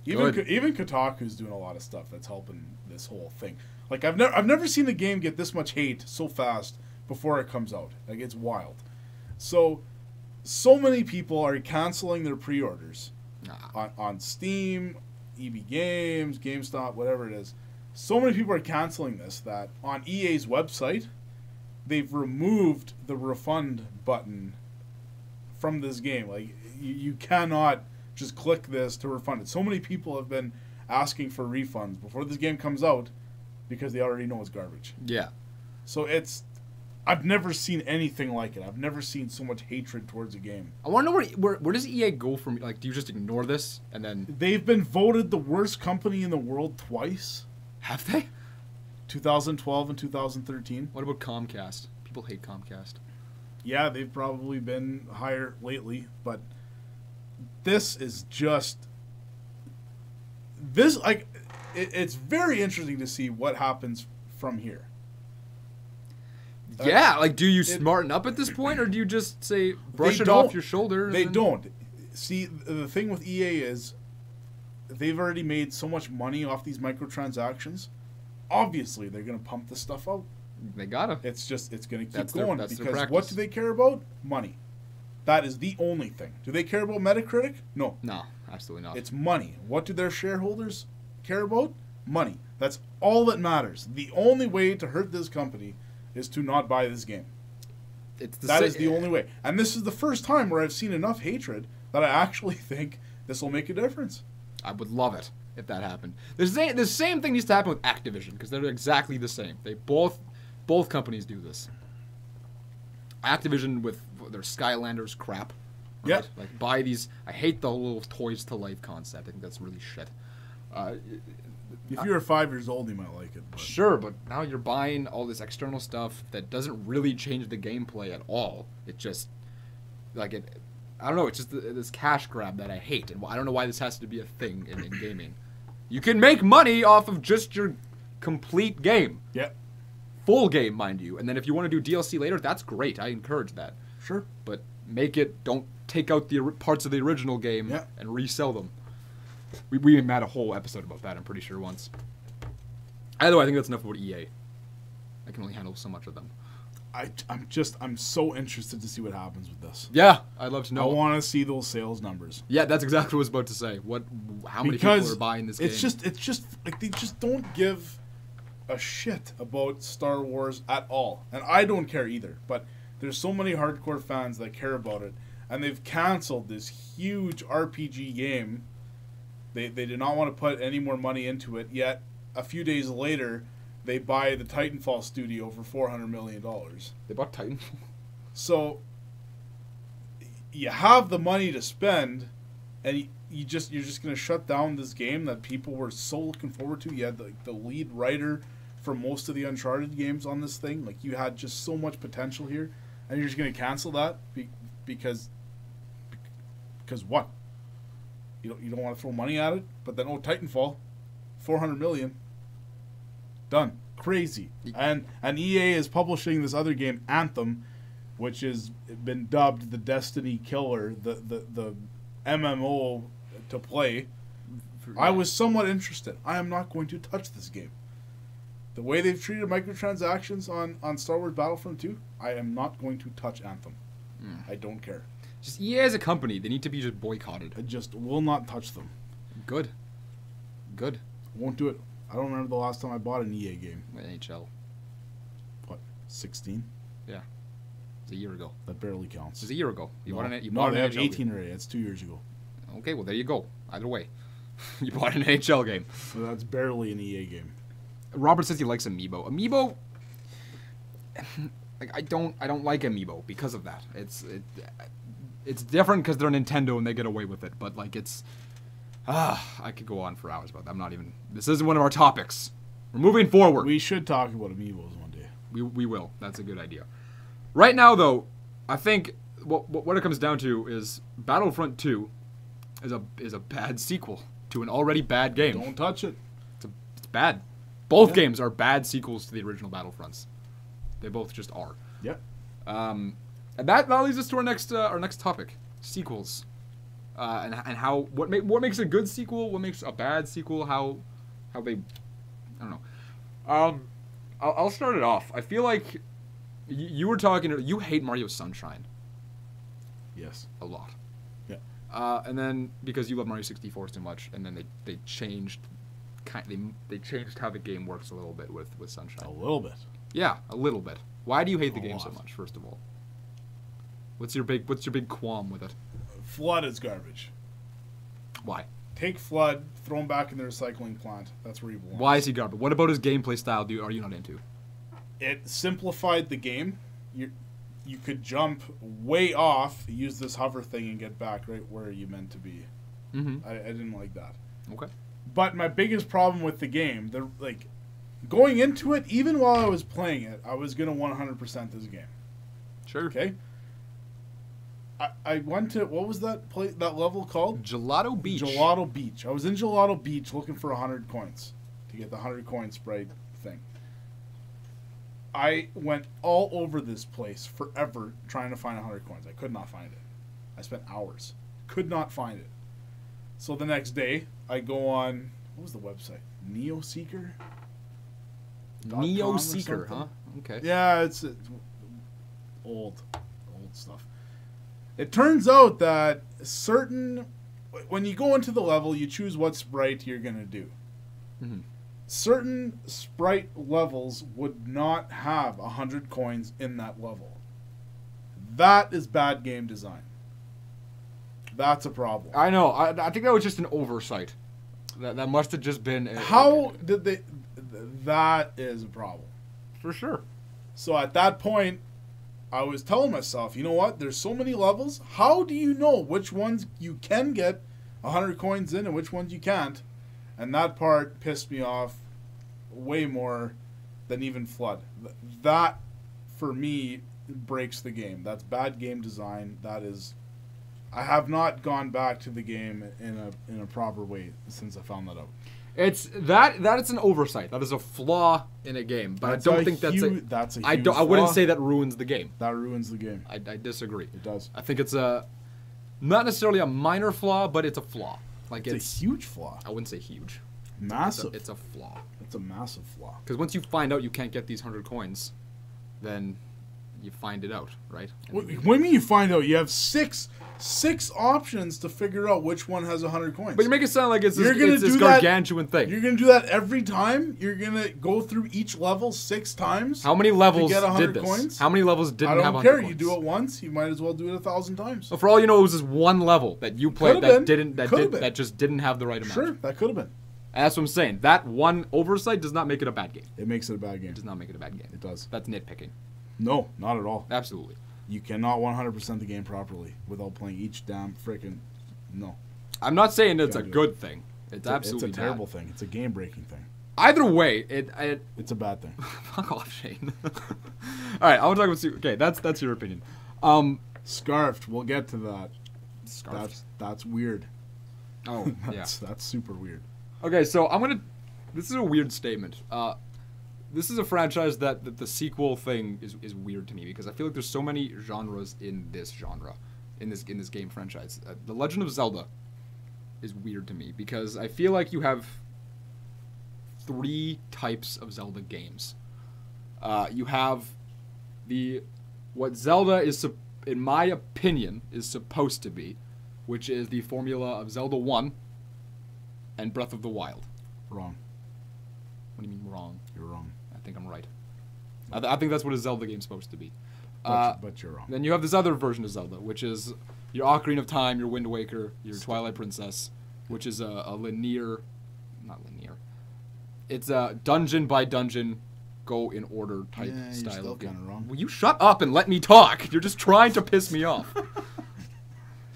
Even Kotaku's doing a lot of stuff that's helping this whole thing. Like I've never seen a game get this much hate so fast before it comes out. Like it's wild. So many people are canceling their pre-orders on Steam, EB Games, GameStop, whatever it is. So many people are canceling this that on EA's website they've removed the refund button from this game. Like you cannot just click this to refund it. So many people have been asking for refunds before this game comes out because they already know it's garbage. Yeah. So I've never seen anything like it. I've never seen so much hatred towards a game. I want to know where does EA go from? Like, do you just ignore this and then... They've been voted the worst company in the world twice. Have they? 2012 and 2013. What about Comcast? People hate Comcast. Yeah, they've probably been higher lately, but this is just... It's very interesting to see what happens from here. Yeah, like, do you smarten up at this point, or do you just say, brush it off your shoulder? They don't. See, the thing with EA is, they've already made so much money off these microtransactions. Obviously, they're going to pump this stuff out. They gotta. It's going to keep That's going that's because what do they care about? Money. That is the only thing. Do they care about Metacritic? No. No, absolutely not. It's money. What do their shareholders care about? Money. That's all that matters. The only way to hurt this company is to not buy this game. That is the only way. And this is the first time where I've seen enough hatred that I actually think this will make a difference. I would love it if that happened. The same thing needs to happen with Activision because they're exactly the same. They both companies do this. Activision with their Skylanders crap. Right? Yeah. Like buy these. I hate the little toys to life concept. I think that's really shit. If you were 5 years old, you might like it. But. Sure, but now you're buying all this external stuff that doesn't really change the gameplay at all. It just like it. I don't know. It's just this cash grab that I hate, and I don't know why this has to be a thing in gaming. You can make money off of just your complete game. Yeah. Full game, mind you. And then if you want to do DLC later, that's great. I encourage that. Sure. But make it, don't take out the parts of the original game and resell them. We even had a whole episode about that, I'm pretty sure, once. Either way, I think that's enough about EA. I can only handle so much of them. I'm so interested to see what happens with this. Yeah, I'd love to know. I want to see those sales numbers. Yeah, that's exactly what I was about to say. How many people are buying this game? It's just like they just don't give a shit about Star Wars at all. And I don't care either, but there's so many hardcore fans that care about it, and they've canceled this huge RPG game. They did not want to put any more money into it, yet a few days later they buy the Titanfall studio for $400 million. They bought Titanfall? So you have the money to spend, and you're just going to shut down this game that people were so looking forward to. You had the lead writer for most of the Uncharted games on this thing. Like, you had just so much potential here, and you're just going to cancel that because what? You don't want to throw money at it, but then Titanfall, $400 million, done. Crazy. And EA is publishing this other game, Anthem, which has been dubbed the Destiny Killer, the MMO to play. I was somewhat interested. I am not going to touch this game. The way they've treated microtransactions on Star Wars Battlefront 2, I am not going to touch Anthem. I don't care. Just EA as a company, they need to be just boycotted. I just will not touch them. Good. Won't do it. I don't remember the last time I bought an EA game. NHL. What, 16? Yeah. It's a year ago. That barely counts. It was a year ago. You bought they have 18 already. It's 2 years ago. Okay, well, there you go. Either way. You bought an NHL game. So that's barely an EA game. Robert says he likes Amiibo. Amiibo... Like, I don't like Amiibo because of that. It's different because they're Nintendo and they get away with it, but like it's I could go on for hours about that. I'm not even. This isn't one of our topics. We're moving forward. We should talk about Amiibos one day. We will. That's a good idea. Right now, though, I think what it comes down to is Battlefront 2 is a bad sequel to an already bad game. Don't touch it. It's bad. Both games are bad sequels to the original Battlefronts. They both just are. Yep. And that leads us to our next topic: sequels, and how what makes a good sequel, what makes a bad sequel, how they, I don't know. I'll start it off. I feel like you were talking. You hate Mario Sunshine. Yes. A lot. Yeah. And then because you love Mario 64 so much, and then they changed, they changed how the game works a little bit with Sunshine. A little bit. Yeah, a little bit. Why do you hate the A game lot. so much? First of all, what's your big qualm with it? Flood is garbage. Why? Take Flood, throw him back in the recycling plant. That's where he belongs. Why is he garbage? What about his gameplay style? Are you not into? It simplified the game. You could jump way off, use this hover thing, and get back right where you meant to be. Mm-hmm. I didn't like that. Okay. But my biggest problem with the game, going into it, even while I was playing it, I was gonna 100% this game. Sure. Okay. I went to, what was that level called? Gelato Beach. Gelato Beach. I was in Gelato Beach looking for 100 coins to get the 100 coin sprite thing. I went all over this place forever trying to find 100 coins. I could not find it. I spent hours. Could not find it. So the next day, I go on, what was the website? NeoSeeker? NeoSeeker, huh? Okay. Yeah, it's old stuff. It turns out that when you go into the level, you choose what sprite you're going to do. Mm-hmm. Certain sprite levels would not have 100 coins in that level. That is bad game design. That's a problem. I know. I think that was just an oversight. That must have just been... How did they... That is a problem. For sure. So at that point, I was telling myself, you know what? There's so many levels. How do you know which ones you can get 100 coins in and which ones you can't? And that part pissed me off way more than even Flood. That, for me, breaks the game. That's bad game design. That is... I have not gone back to the game in a proper way since I found that out. It's that is an oversight. That is a flaw in a game. But I don't think that's a huge flaw. I wouldn't say that ruins the game. That ruins the game. I disagree. It does. I think it's not necessarily a minor flaw, but it's a flaw. Like it's a huge flaw. I wouldn't say huge. Massive. It's a flaw. It's a massive flaw. Because once you find out you can't get these 100 coins, then you find it out, right? What do you mean you find out? You have six options to figure out which one has 100 coins. But you make it sound like it's this gargantuan thing. You're going to do that every time? You're going to go through each level 6 times? How many levels to get 100 did this? Coins? How many levels didn't have 100 I don't care. coins? You do it once, you might as well do it 1,000 times. Well, for all you know, it was this one level that you played that just didn't have the right amount. Sure, that could have been. And that's what I'm saying. That one oversight does not make it a bad game. It makes it a bad game. It does not make it a bad game. It does. That's nitpicking. No, not at all. Absolutely. You cannot 100% the game properly without playing each damn freaking... No. I'm not saying it's a good thing. It's absolutely It's a terrible thing. It's a game-breaking thing. Either way, it's a bad thing. Fuck off, Shane. All right, I want to talk about... Okay, that's your opinion. Scarfed. We'll get to that. Scarfed. That's weird. Oh, That's super weird. Okay, so I'm going to... This is a weird statement. This is a franchise that the sequel thing is weird to me because I feel like there's so many genres in this genre, in this game franchise. The Legend of Zelda is weird to me because I feel like you have 3 types of Zelda games. You have what Zelda is, in my opinion, is supposed to be, which is the formula of Zelda 1 and Breath of the Wild. Wrong. What do you mean wrong? You're wrong. I think I'm right. I think that's what a Zelda game's supposed to be. But you're wrong. Then you have this other version of Zelda, which is your Ocarina of Time, your Wind Waker, your Twilight Princess, which is a linear... Not linear. It's a dungeon by dungeon, go in order type style still of game. kind of wrong. Will you shut up and let me talk? You're just trying to piss me off.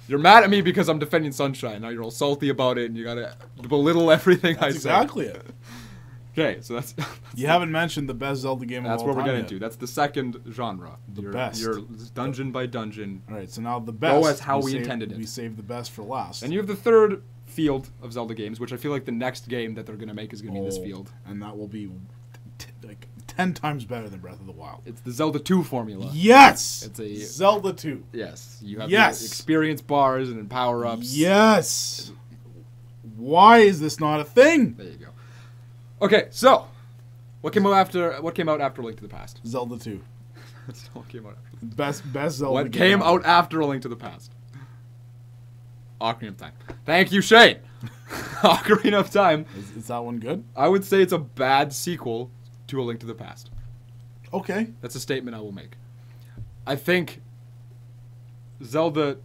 You're mad at me because I'm defending Sunshine. Now you're all salty about it, and you gotta belittle everything I say. Exactly it. Okay, so that's you haven't mentioned the best Zelda game of all time. That's what we're getting to. That's the second genre. The best. Your dungeon by dungeon. All right, so now the best. Go as how we intended it. We saved the best for last. And you have the third field of Zelda games, which I feel like the next game that they're going to make is going to be in this field. And that will be like 10 times better than Breath of the Wild. It's the Zelda 2 formula. Yes! It's a Zelda 2. Yes. You have the experience bars and power-ups. Yes! Why is this not a thing? There you go. Okay, so what came out after Link to the Past? Zelda 2. That's what came out after. Best Zelda What came out after A Link to the Past? Ocarina of Time. Thank you, Shane. Ocarina of Time. Is that one good? I would say it's a bad sequel to A Link to the Past. Okay. That's a statement I will make. I think Zelda...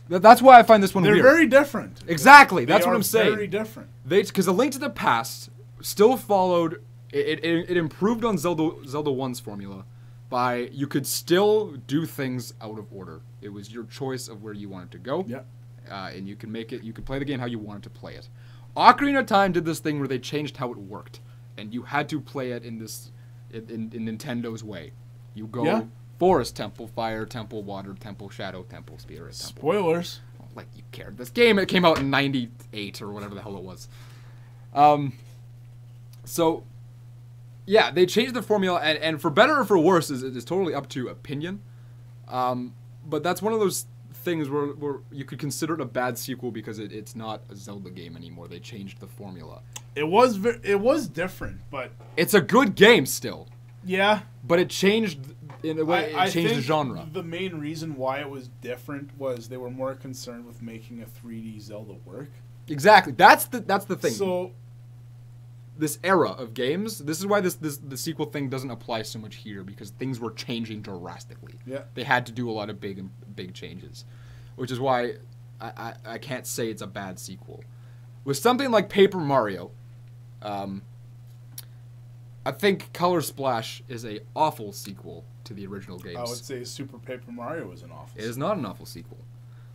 That's why I find this one weird. They're very different. Exactly. That's what I'm saying. Very different. Because A Link to the Past still followed... It improved on Zelda 1's formula by you could still do things out of order. It was your choice of where you wanted to go. Yeah. And you could play the game how you wanted to play it. Ocarina of Time did this thing where they changed how it worked, and you had to play it in Nintendo's way. You go Forest Temple, Fire Temple, Water Temple, Shadow Temple, Spirit Temple. Spoilers. Like you cared. This game, it came out in '98 or whatever the hell it was. So, yeah, they changed the formula, and for better or for worse is totally up to opinion. But that's one of those things where you could consider it a bad sequel because it's not a Zelda game anymore. They changed the formula. It was different, but It's a good game still, yeah. but it changed in a way. I It changed the think genre. The main reason why it was different was they were more concerned with making a 3D Zelda work. Exactly. That's the thing. So This era of games, this is why the sequel thing doesn't apply so much here, because things were changing drastically. yeah, They had to do a lot of big changes, which is why I can't say it's a bad sequel. With something like Paper Mario, I think Color Splash is a awful sequel to the original games. I would say Super Paper Mario was an awful. It is not an awful sequel.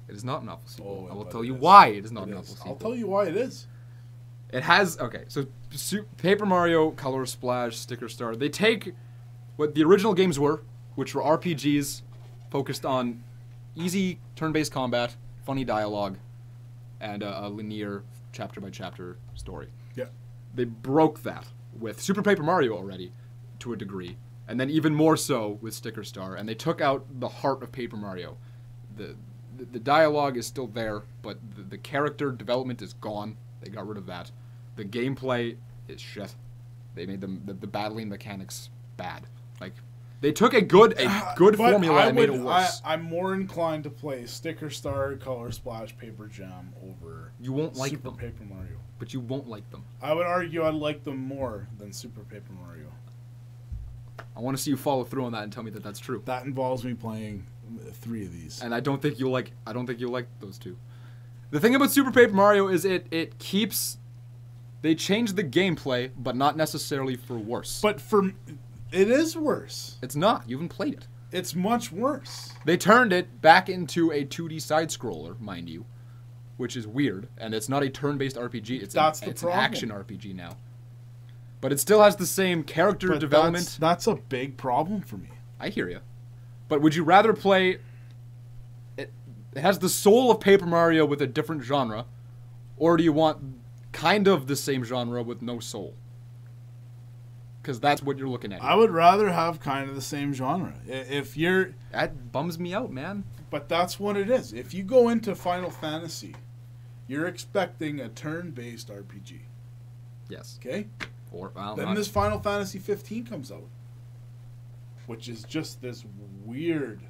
It is not an awful sequel. Oh, I will but tell it you is. why it is not It an is. awful sequel. I'll tell you why it is. It has, okay, so Paper Mario, Color Splash, Sticker Star, they take what the original games were, which were RPGs focused on easy turn-based combat, funny dialogue, and a linear chapter-by-chapter story. Yeah. They broke that with Super Paper Mario already, to a degree, and then even more so with Sticker Star, and they took out the heart of Paper Mario. The dialogue is still there, but the character development is gone. They got rid of that. The gameplay is shit. They made the battling mechanics bad. Like, they took a good But formula and made it worse. I'm more inclined to play Sticker Star, Color Splash, Paper Jam over You won't like Super them, Paper Mario. but you won't like them. I would argue I like them more than Super Paper Mario. I want to see you follow through on that and tell me that that's true. That involves me playing 3 of these. And I don't think you'll like those two. The thing about Super Paper Mario is it keeps. They change the gameplay, but not necessarily for worse. But it is worse. It's not. You haven't played it. It's much worse. They turned it back into a 2D side scroller, mind you, which is weird. And it's not a turn-based RPG. It's an action RPG now. But it still has the same character But development. That's a big problem for me. I hear you. But would you rather play... It has the soul of Paper Mario with a different genre, or do you want kind of the same genre with no soul? Because that's what you're looking at. I would rather have kind of the same genre. If you're... That bums me out, man. But that's what it is. If you go into Final Fantasy, you're expecting a turn-based RPG. Yes. Okay? Or, well, Then not- this Final Fantasy 15 comes out, which is just this weird,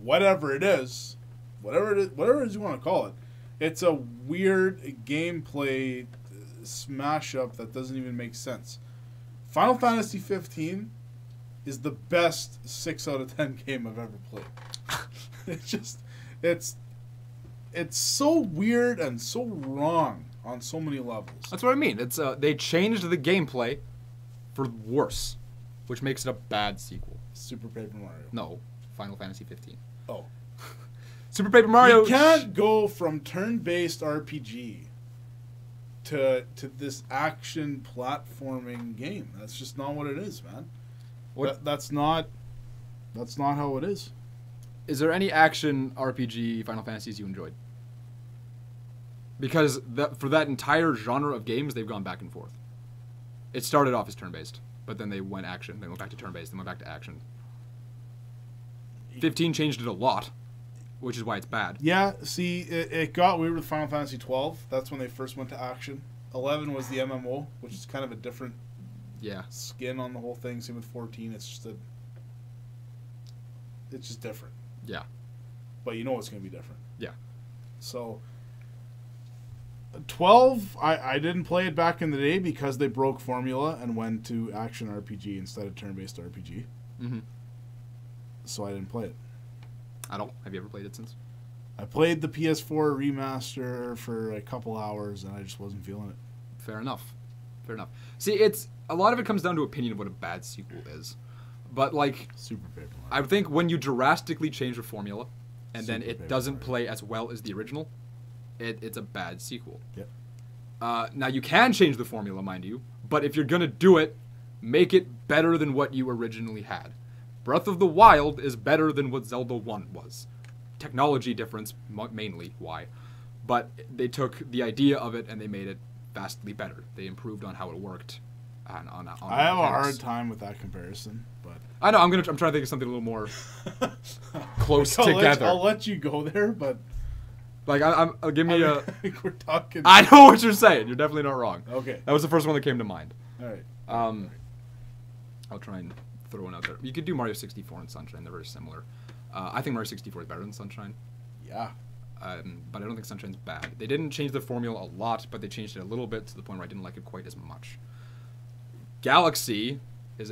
whatever it is you want to call it. It's a weird gameplay smash up that doesn't even make sense. Final Fantasy 15 is the best 6 out of 10 game I've ever played. It's so weird and so wrong on so many levels. That's what I mean. It's they changed the gameplay for worse, which makes it a bad sequel. Super Paper Mario. No, Final Fantasy 15. Oh. Super Paper Mario. You can't go from turn-based RPG to this action platforming game. That's just not what it is, man. That's not how it is. Is there any action RPG Final Fantasies you enjoyed? Because for that entire genre of games, they've gone back and forth. It started off as turn-based, but then they went action, then went back to turn-based, then went back to action. 15 changed it a lot, which is why it's bad. Yeah, see, it got weird with Final Fantasy 12. That's when they first went to action. 11 was the MMO, which is kind of a different skin on the whole thing. Same with 14. It's just different. Yeah. But you know it's going to be different. Yeah. So 12, I didn't play it back in the day because they broke formula and went to action RPG instead of turn-based RPG. Mm-hmm. So I didn't play it. I don't. Have you ever played it since? I played the PS4 remaster for a couple hours and I just wasn't feeling it. Fair enough. Fair enough. See, it's a lot of it comes down to opinion of what a bad sequel is. But like Super Paper Mario. I think when you drastically change the formula and then Super it Paper doesn't Mario. play as well as the original, it's a bad sequel. Yep. Now you can change the formula, mind you, but if you're gonna do it, make it better than what you originally had. Breath of the Wild is better than what Zelda 1 was. Technology difference, mainly, why. But they took the idea of it and they made it vastly better. They improved on how it worked. I have a hard time with that comparison, but I know I'm trying to think of something a little more close together. I'll let you go there, but like I'll give me a. We're talking. I know what you're saying. You're definitely not wrong. Okay. That was the first one that came to mind. All right. I'll try and throw one out there. You could do Mario 64 and Sunshine. They're very similar. I think Mario 64 is better than Sunshine. Yeah. But I don't think Sunshine's bad. They didn't change the formula a lot, but they changed it a little bit to the point where I didn't like it quite as much. Galaxy is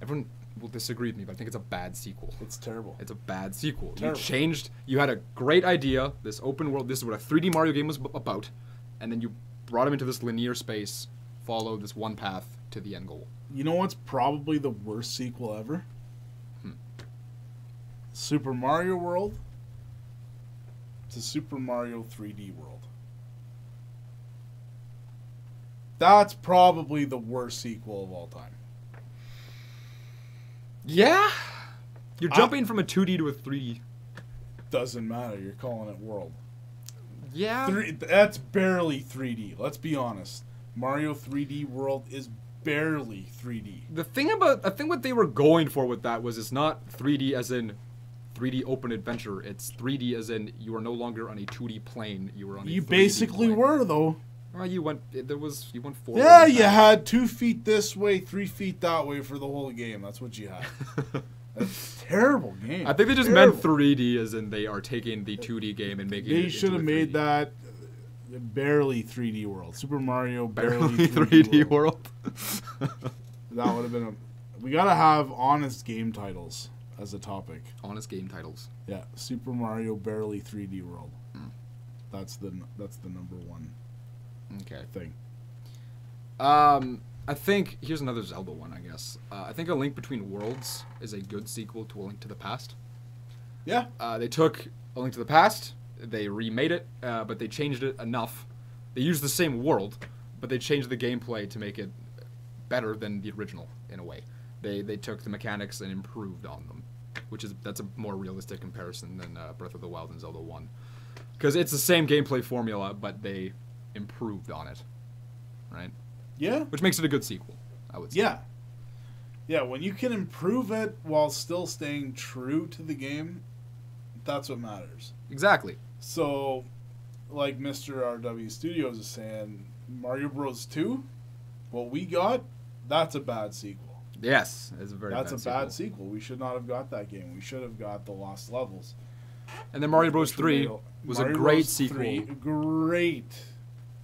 everyone will disagree with me, but I think it's a bad sequel. It's terrible. It's a bad sequel. Terrible. You had a great idea, this open world, this is what a 3D Mario game was about, and then you brought him into this linear space, follow this one path to the end goal. You know what's probably the worst sequel ever? Super Mario World to Super Mario 3D World. That's probably the worst sequel of all time. Yeah? You're jumping from a 2D to a 3D. Doesn't matter. You're calling it World. Yeah. That's barely 3D. Let's be honest. Mario 3D World is barely 3D. I think what they were going for with that was it's not 3D as in 3D open adventure. It's 3D as in you are no longer on a 2D plane. You were on a 3D You basically plane. were, though. Well, you went forward. Yeah, you had 2 feet this way, 3 feet that way for the whole game. That's what you had. That's a terrible game. I think they just meant 3D as in they are taking the 2D game and making it They should have made that barely 3D World. Super Mario barely 3D World. That would have been we gotta have honest game titles as a topic. Honest game titles. Yeah, Super Mario barely 3D World. That's the number one. Okay. Thing. I think here's another Zelda one. I guess. I think A Link Between Worlds is a good sequel to A Link to the Past. Yeah. They took A Link to the Past, they remade it, but they changed it enough. They used the same world, but they changed the gameplay to make it better than the original in a way. They took the mechanics and improved on them, that's a more realistic comparison than Breath of the Wild and Zelda 1. Because it's the same gameplay formula, but they improved on it, right? Yeah. Which makes it a good sequel, I would say. Yeah. Yeah, when you can improve it while still staying true to the game, that's what matters. Exactly. So, like Mr. RW Studios is saying, Mario Bros. 2, what we got, that's a bad sequel. Yes, it's a very That's bad a bad sequel. We should not have got that game. We should have got the Lost Levels. And then Mario Bros. 3 was Mario a great Bros. sequel. 3, great.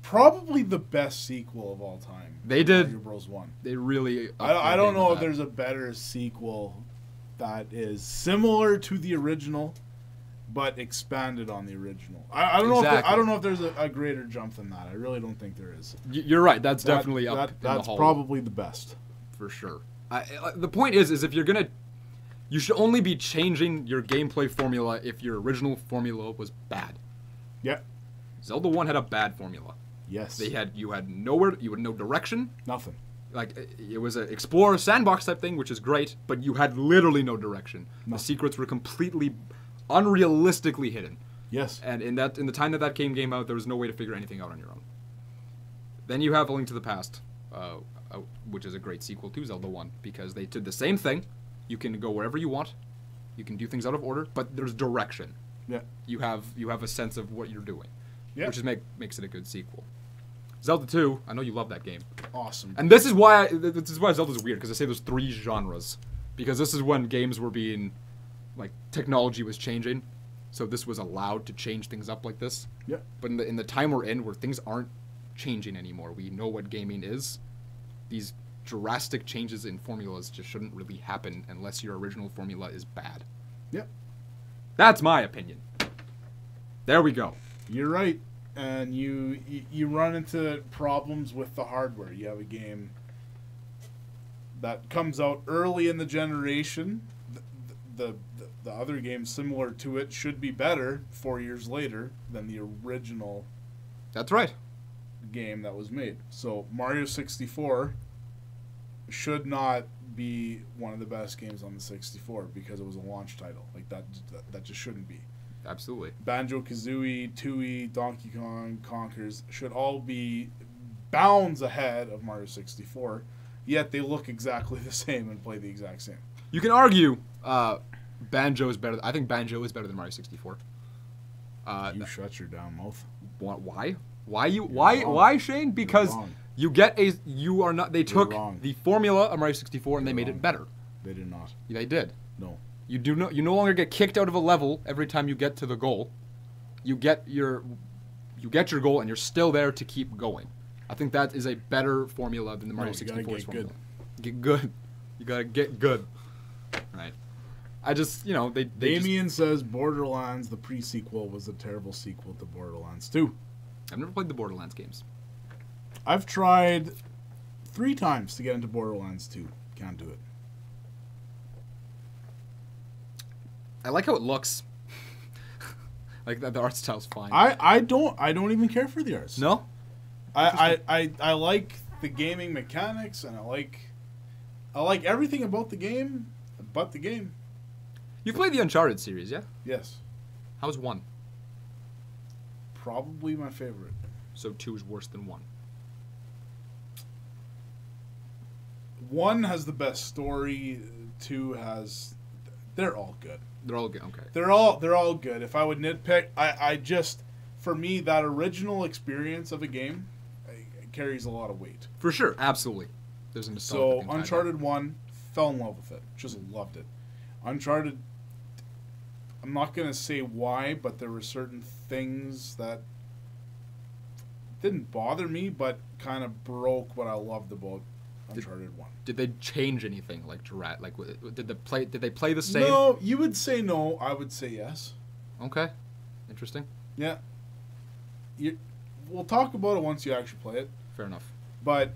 Probably the best sequel of all time. They did. Mario Bros. 1. They really. I don't know if there's a better sequel that is similar to the original, but expanded on the original. I don't know. I don't know if there's a greater jump than that. I really don't think there is. You're right. That's definitely up. That's in the probably the best for sure. The point is if you're gonna, you should only be changing your gameplay formula if your original formula was bad. Yeah. Zelda 1 had a bad formula. Yes. You had no direction. Nothing. Like it was an explorer sandbox type thing, which is great, but you had literally no direction. No. The secrets were completely unrealistically hidden. Yes. And in the time that game came out, there was no way to figure anything out on your own. Then you have A Link to the Past, which is a great sequel to Zelda 1 because they did the same thing. You can go wherever you want. You can do things out of order, but there's direction. Yeah. You have a sense of what you're doing. Yeah. Which makes it a good sequel. Zelda 2, I know you love that game. Awesome. And this is why Zelda's weird, because I say there's 3 genres. Because this is when games were being, like, technology was changing. So this was allowed to change things up like this. Yeah. But in the time we're in, where things aren't changing anymore, we know what gaming is, these drastic changes in formulas just shouldn't really happen unless your original formula is bad. Yep. That's my opinion. There we go. You're right, and you run into problems with the hardware. You have a game that comes out early in the generation. The other game similar to it should be better 4 years later than the original. That's right. Game that was made. So Mario 64 should not be one of the best games on the 64 because it was a launch title. Like that just shouldn't be. Absolutely. Banjo-Kazooie, Tooie, Donkey Kong, Conkers should all be bounds ahead of Mario 64, yet they look exactly the same and play the exact same. You can argue Banjo is better. I think Banjo is better than Mario 64. You shut your damn mouth. Why? Why, Shane? Because you get a. You are not. They took the formula of Mario 64 and they made it better. They did not. They did. No. You no longer get kicked out of a level every time you get to the goal. You get your goal and you're still there to keep going. I think that is a better formula than the Mario 64 formula. Get good. You gotta get good. Right. I just, they Damien says Borderlands, the pre-sequel, was a terrible sequel to Borderlands 2. I've never played the Borderlands games. I've tried 3 times to get into Borderlands 2. Can't do it. I like how it looks. Like the art style's fine. I don't even care for the arts. No? I like the gaming mechanics, and I like everything about the game but the game. You played the Uncharted series, yeah? Yes. How's 1? Probably my favorite. So 2 is worse than 1. 1 has the best story. 2 has... They're all good. They're all good, okay. They're all good. If I would nitpick, I just... For me, that original experience of a game carries a lot of weight. For sure, absolutely. There's a nostalgia. So, Uncharted 1, fell in love with it. Just loved it. Uncharted... I'm not going to say why, but there were certain things that didn't bother me, but kind of broke what I loved about Uncharted 1. Did they change anything? Like did they play the same? No, you would say no. I would say yes. Okay. Interesting. Yeah. We'll talk about it once you actually play it. Fair enough. But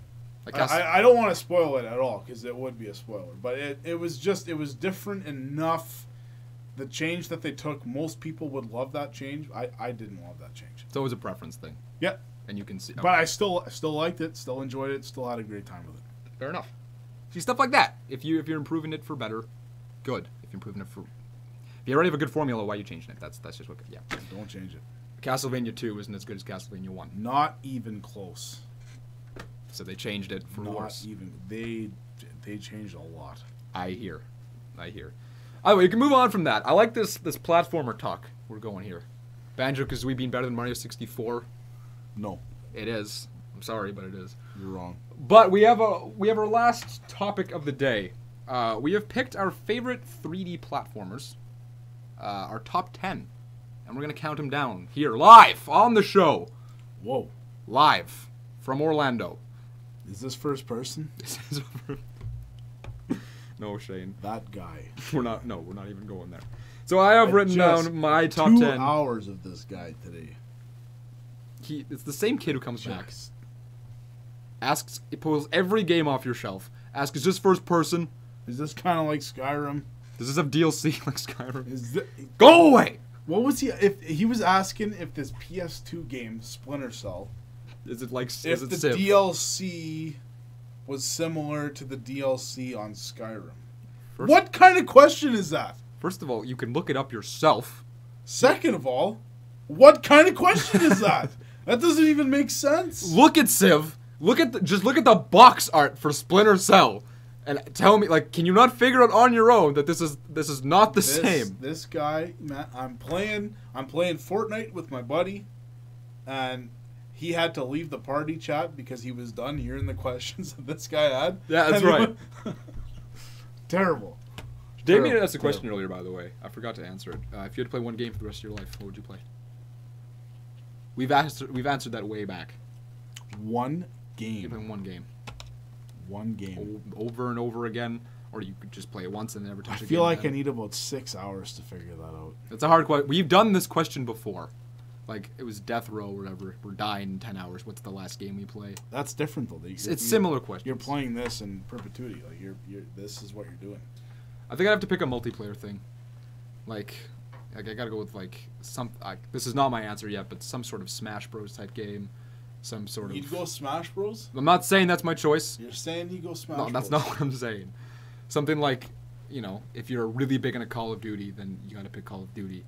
I don't want to spoil it at all, because it would be a spoiler. But it was different enough. The change that they took, most people would love that change. I didn't love that change. It's always a preference thing. Yeah. And you can see. But I still liked it, still enjoyed it, still had a great time with it. Fair enough. See, stuff like that. If you're improving it for better, good. If you're improving it for... If you already have a good formula, why are you changing it? That's just what... Yeah. Don't change it. Castlevania 2 isn't as good as Castlevania 1. Not even close. So they changed it for worse. Not even. They changed a lot. I hear. Anyway, you can move on from that. I like this platformer talk we're going here. Banjo-Kazooie being better than Mario 64. No. It is. I'm sorry, but it is. You're wrong. But we have our last topic of the day. We have picked our favorite 3D platformers, our top 10, and we're gonna count them down here live on the show. Whoa! Live from Orlando. Is this first person? This is no, Shane. That guy. We're not even going there. So I have written down my top 10. 2 hours of this guy today. It's the same kid who comes back. It pulls every game off your shelf. Asks, is this first person? Is this kind of like Skyrim? Does this have DLC like Skyrim? Go away! What was he? If he was asking if this PS2 game, Splinter Cell, is it like? If the Civ? DLC was similar to the DLC on Skyrim? What kind of question is that? First of all, you can look it up yourself. Second of all, what kind of question is that? That doesn't even make sense. Look at Civ. Look at the box art for Splinter Cell, and tell me, like, can you not figure out on your own that this is not the same? This guy, man, I'm playing Fortnite with my buddy, and he had to leave the party chat because he was done hearing the questions that this guy had. Yeah, that's right. Terrible. Damien asked a question earlier, by the way. I forgot to answer it. If you had to play one game for the rest of your life, what would you play? We've answered that way back. One game. You play one game. One game. Over and over again, or you could just play it once and never touch it again. I feel like I need about 6 hours to figure that out. It's a hard question. We've done this question before. Like, it was Death Row or whatever. We're dying in 10 hours. What's the last game we play? That's different, though. It's similar questions. You're playing this in perpetuity. Like, this is what you're doing. I think I'd have to pick a multiplayer thing. Like I gotta go with, like, this is not my answer yet, but some sort of Smash Bros. Type game. Some sort of... You'd go Smash Bros? I'm not saying that's my choice. You're saying you go Smash Bros? No, that's not what I'm saying. Something like, if you're really big into Call of Duty, then you gotta pick Call of Duty.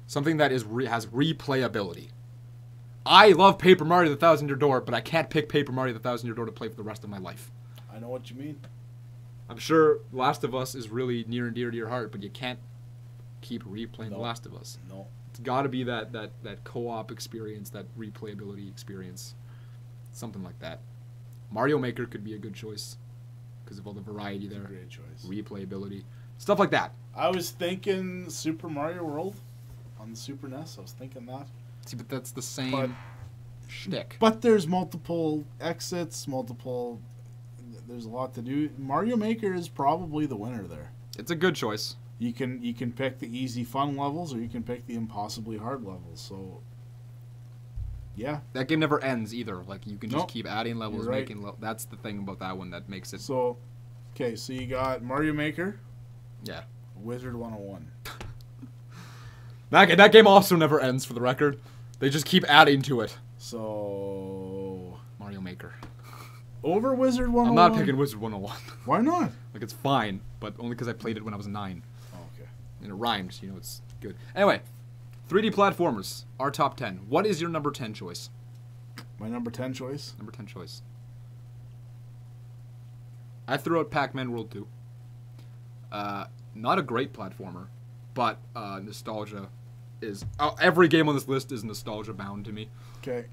Something that has replayability. I love Paper Mario the Thousand Year Door, but I can't pick Paper Mario the Thousand Year Door to play for the rest of my life. I know what you mean. I'm sure Last of Us is really near and dear to your heart, but you can't keep replaying The Last of Us. No. It's got to be that co-op experience, that replayability experience, something like that. Mario Maker could be a good choice because of all the variety there. Great choice. Replayability, stuff like that. I was thinking Super Mario World on the Super NES. I was thinking that. See, but that's the same shtick. But there's multiple exits, there's a lot to do. Mario Maker is probably the winner there. It's a good choice. You can pick the easy fun levels, or you can pick the impossibly hard levels. So, yeah. That game never ends either. Like, you can just Nope. keep adding levels, You're right. making that's the thing about that one that makes it. So, okay, so you got Mario Maker, Yeah. Wizard 101. That game also never ends, for the record. They just keep adding to it. So, Mario Maker. over Wizard 101. I'm not picking Wizard 101. Why not? Like, it's fine, but only because I played it when I was 9. Oh, okay. And it rhymes, it's good. Anyway, 3D platformers, our top 10. What is your number 10 choice? My number 10 choice? Number 10 choice. I threw out Pac-Man World 2. Not a great platformer, but nostalgia is... every game on this list is nostalgia bound to me. Okay.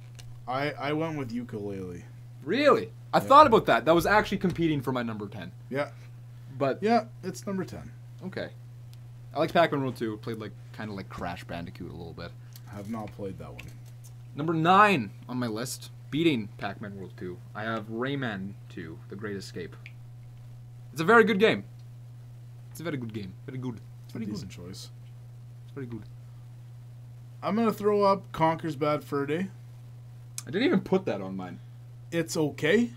I went with Ukulele. Really? I thought about that. That was actually competing for my number 10. Yeah. But... Yeah, it's number 10. Okay. I liked Pac-Man World 2. Played kind of like Crash Bandicoot a little bit. I have not played that one. Number 9 on my list, beating Pac-Man World 2. I have Rayman 2, The Great Escape. It's a very good game. It's a very good game. Very good. It's very Decent good. choice. It's very good. I'm going to throw up Conker's Bad Fur Day. I didn't even put that on mine. It's okay.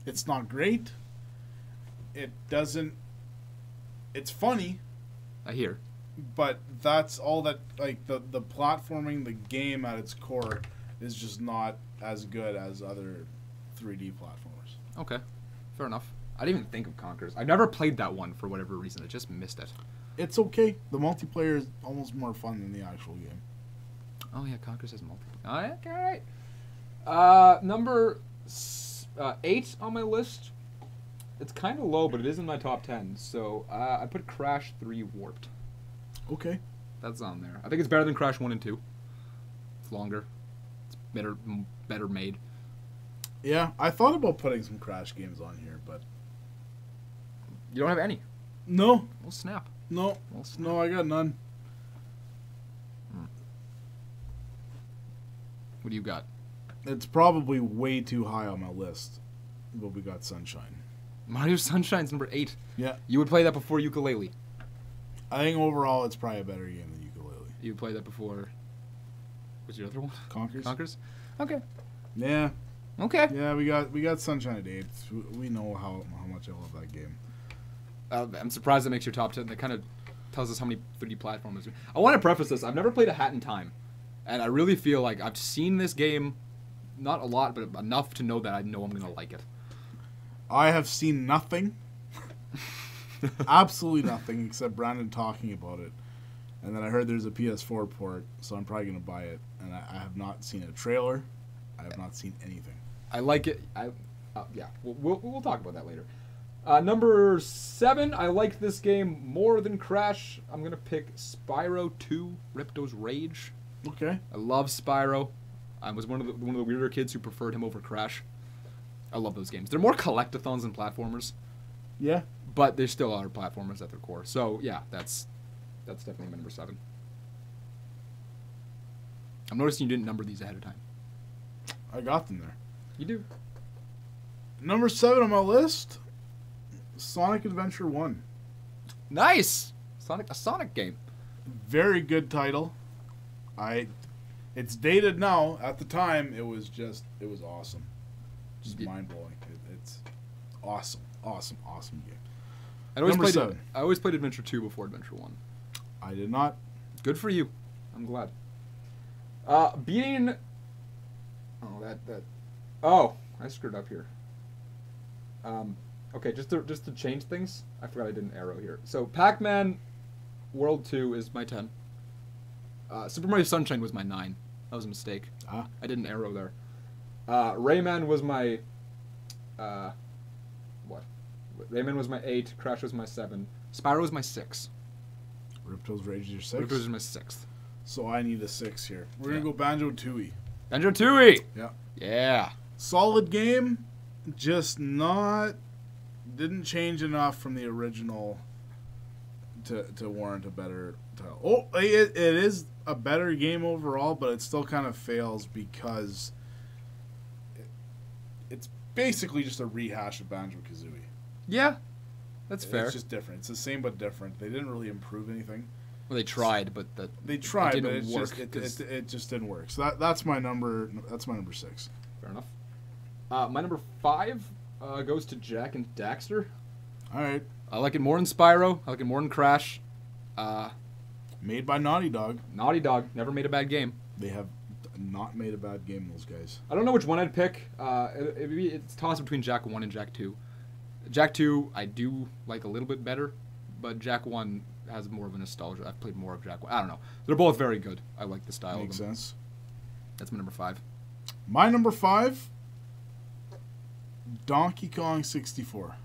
It's not great. It doesn't... It's funny, I hear. but that's all that... Like, the platforming, the game at its core, is just not as good as other 3D platformers. Okay. Fair enough. I didn't even think of Conkers. I never played that one for whatever reason. I just missed it. It's okay. The multiplayer is almost more fun than the actual game. Oh, yeah, Conkers has multiplayer. Okay, alright. Number 8 on my list. It's kind of low, but it is in my top 10. So I put Crash 3 Warped. Okay. That's on there. I think it's better than Crash 1 and 2. It's longer. It's better made. Yeah, I thought about putting some Crash games on here, but... You don't have any. No. Well, snap. No. Well, snap. No, I got none. What do you got? It's probably way too high on my list, but we got Sunshine. Mario Sunshine's number 8. Yeah. You would play that before Ukulele. I think overall it's probably a better game than Ukulele. You would play that before... What's your other one? Conkers? Conkers? Okay. Yeah. Okay. Yeah, we got Sunshine at 8. We know how much I love that game. I'm surprised that makes your top 10. That kind of tells us how many 3D platformers. I want to preface this. I've never played a Hat in Time. And I really feel like I've seen this game, not a lot, but enough to know that I know I'm going to like it. I have seen nothing. Absolutely nothing except Brandon talking about it. And then I heard there's a PS4 port, so I'm probably going to buy it. And I have not seen a trailer. I have not seen anything. I like it. Yeah, we'll talk about that later. Number 7, I liked this game more than Crash. I'm going to pick Spyro 2, Ripto's Rage. Okay. I love Spyro. I was one of the weirder kids who preferred him over Crash. I love those games. They're more collectathons than platformers, Yeah. but they still are platformers at their core. So yeah, that's definitely my number 7. I'm noticing you didn't number these ahead of time. I got them there. You do. Number 7 on my list, Sonic Adventure 1. Nice. A Sonic game. Very good title. It's dated now. At the time, it was awesome. Just mind-blowing. It's awesome. Awesome game. Number 7. I always played Adventure 2 before Adventure 1. I did not. Good for you. I'm glad. Beating... Oh, I screwed up here. Okay, just to change things, I forgot I did an arrow here. So Pac-Man World 2 is my 10. Super Mario Sunshine was my 9. That was a mistake. Ah. I did an arrow there. Rayman was my... what? Rayman was my 8. Crash was my 7. Spyro was my 6. Ripto's Rage is your 6? Ripto's is my 6th. So I need a 6 here. We're going to go Banjo-Tooie. Banjo-Tooie! Yeah. Yeah. Solid game, just not... Didn't change enough from the original to warrant a better title. Oh, it is a better game overall, but it still kind of fails because it's basically just a rehash of Banjo-Kazooie. Yeah. That's fair. It's just different. It's the same but different. They didn't really improve anything. Well, they tried, but it didn't work. It just didn't work. So that's my number. That's my number 6. Fair enough. My number 5 goes to Jak and Daxter. All right. I like it more than Spyro. I like it more than Crash. Made by Naughty Dog. Naughty Dog never made a bad game. They have not made a bad game, those guys. I don't know which one I'd pick. It's tossed between Jak 1 and Jak 2. Jak 2 I do like a little bit better, but Jak 1 has more of a nostalgia. I've played more of Jak 1. I don't know. They're both very good. I like the style Makes of them. sense. That's my number 5. My number 5, Donkey Kong 64.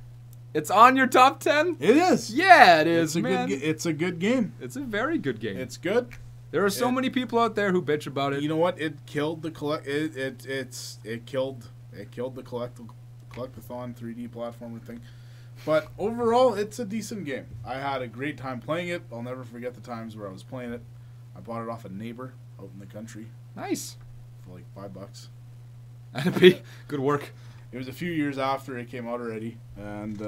It's on your top 10? It is. Yeah, it is, man. It's a good game. It's a very good game. It's good. There are so many people out there who bitch about it. You know what? It killed the It killed the collectathon 3D platformer thing. But overall, it's a decent game. I had a great time playing it. I'll never forget the times where I was playing it. I bought it off a neighbor out in the country Nice. for like $5. That'd be good work. It was a few years after it came out already, and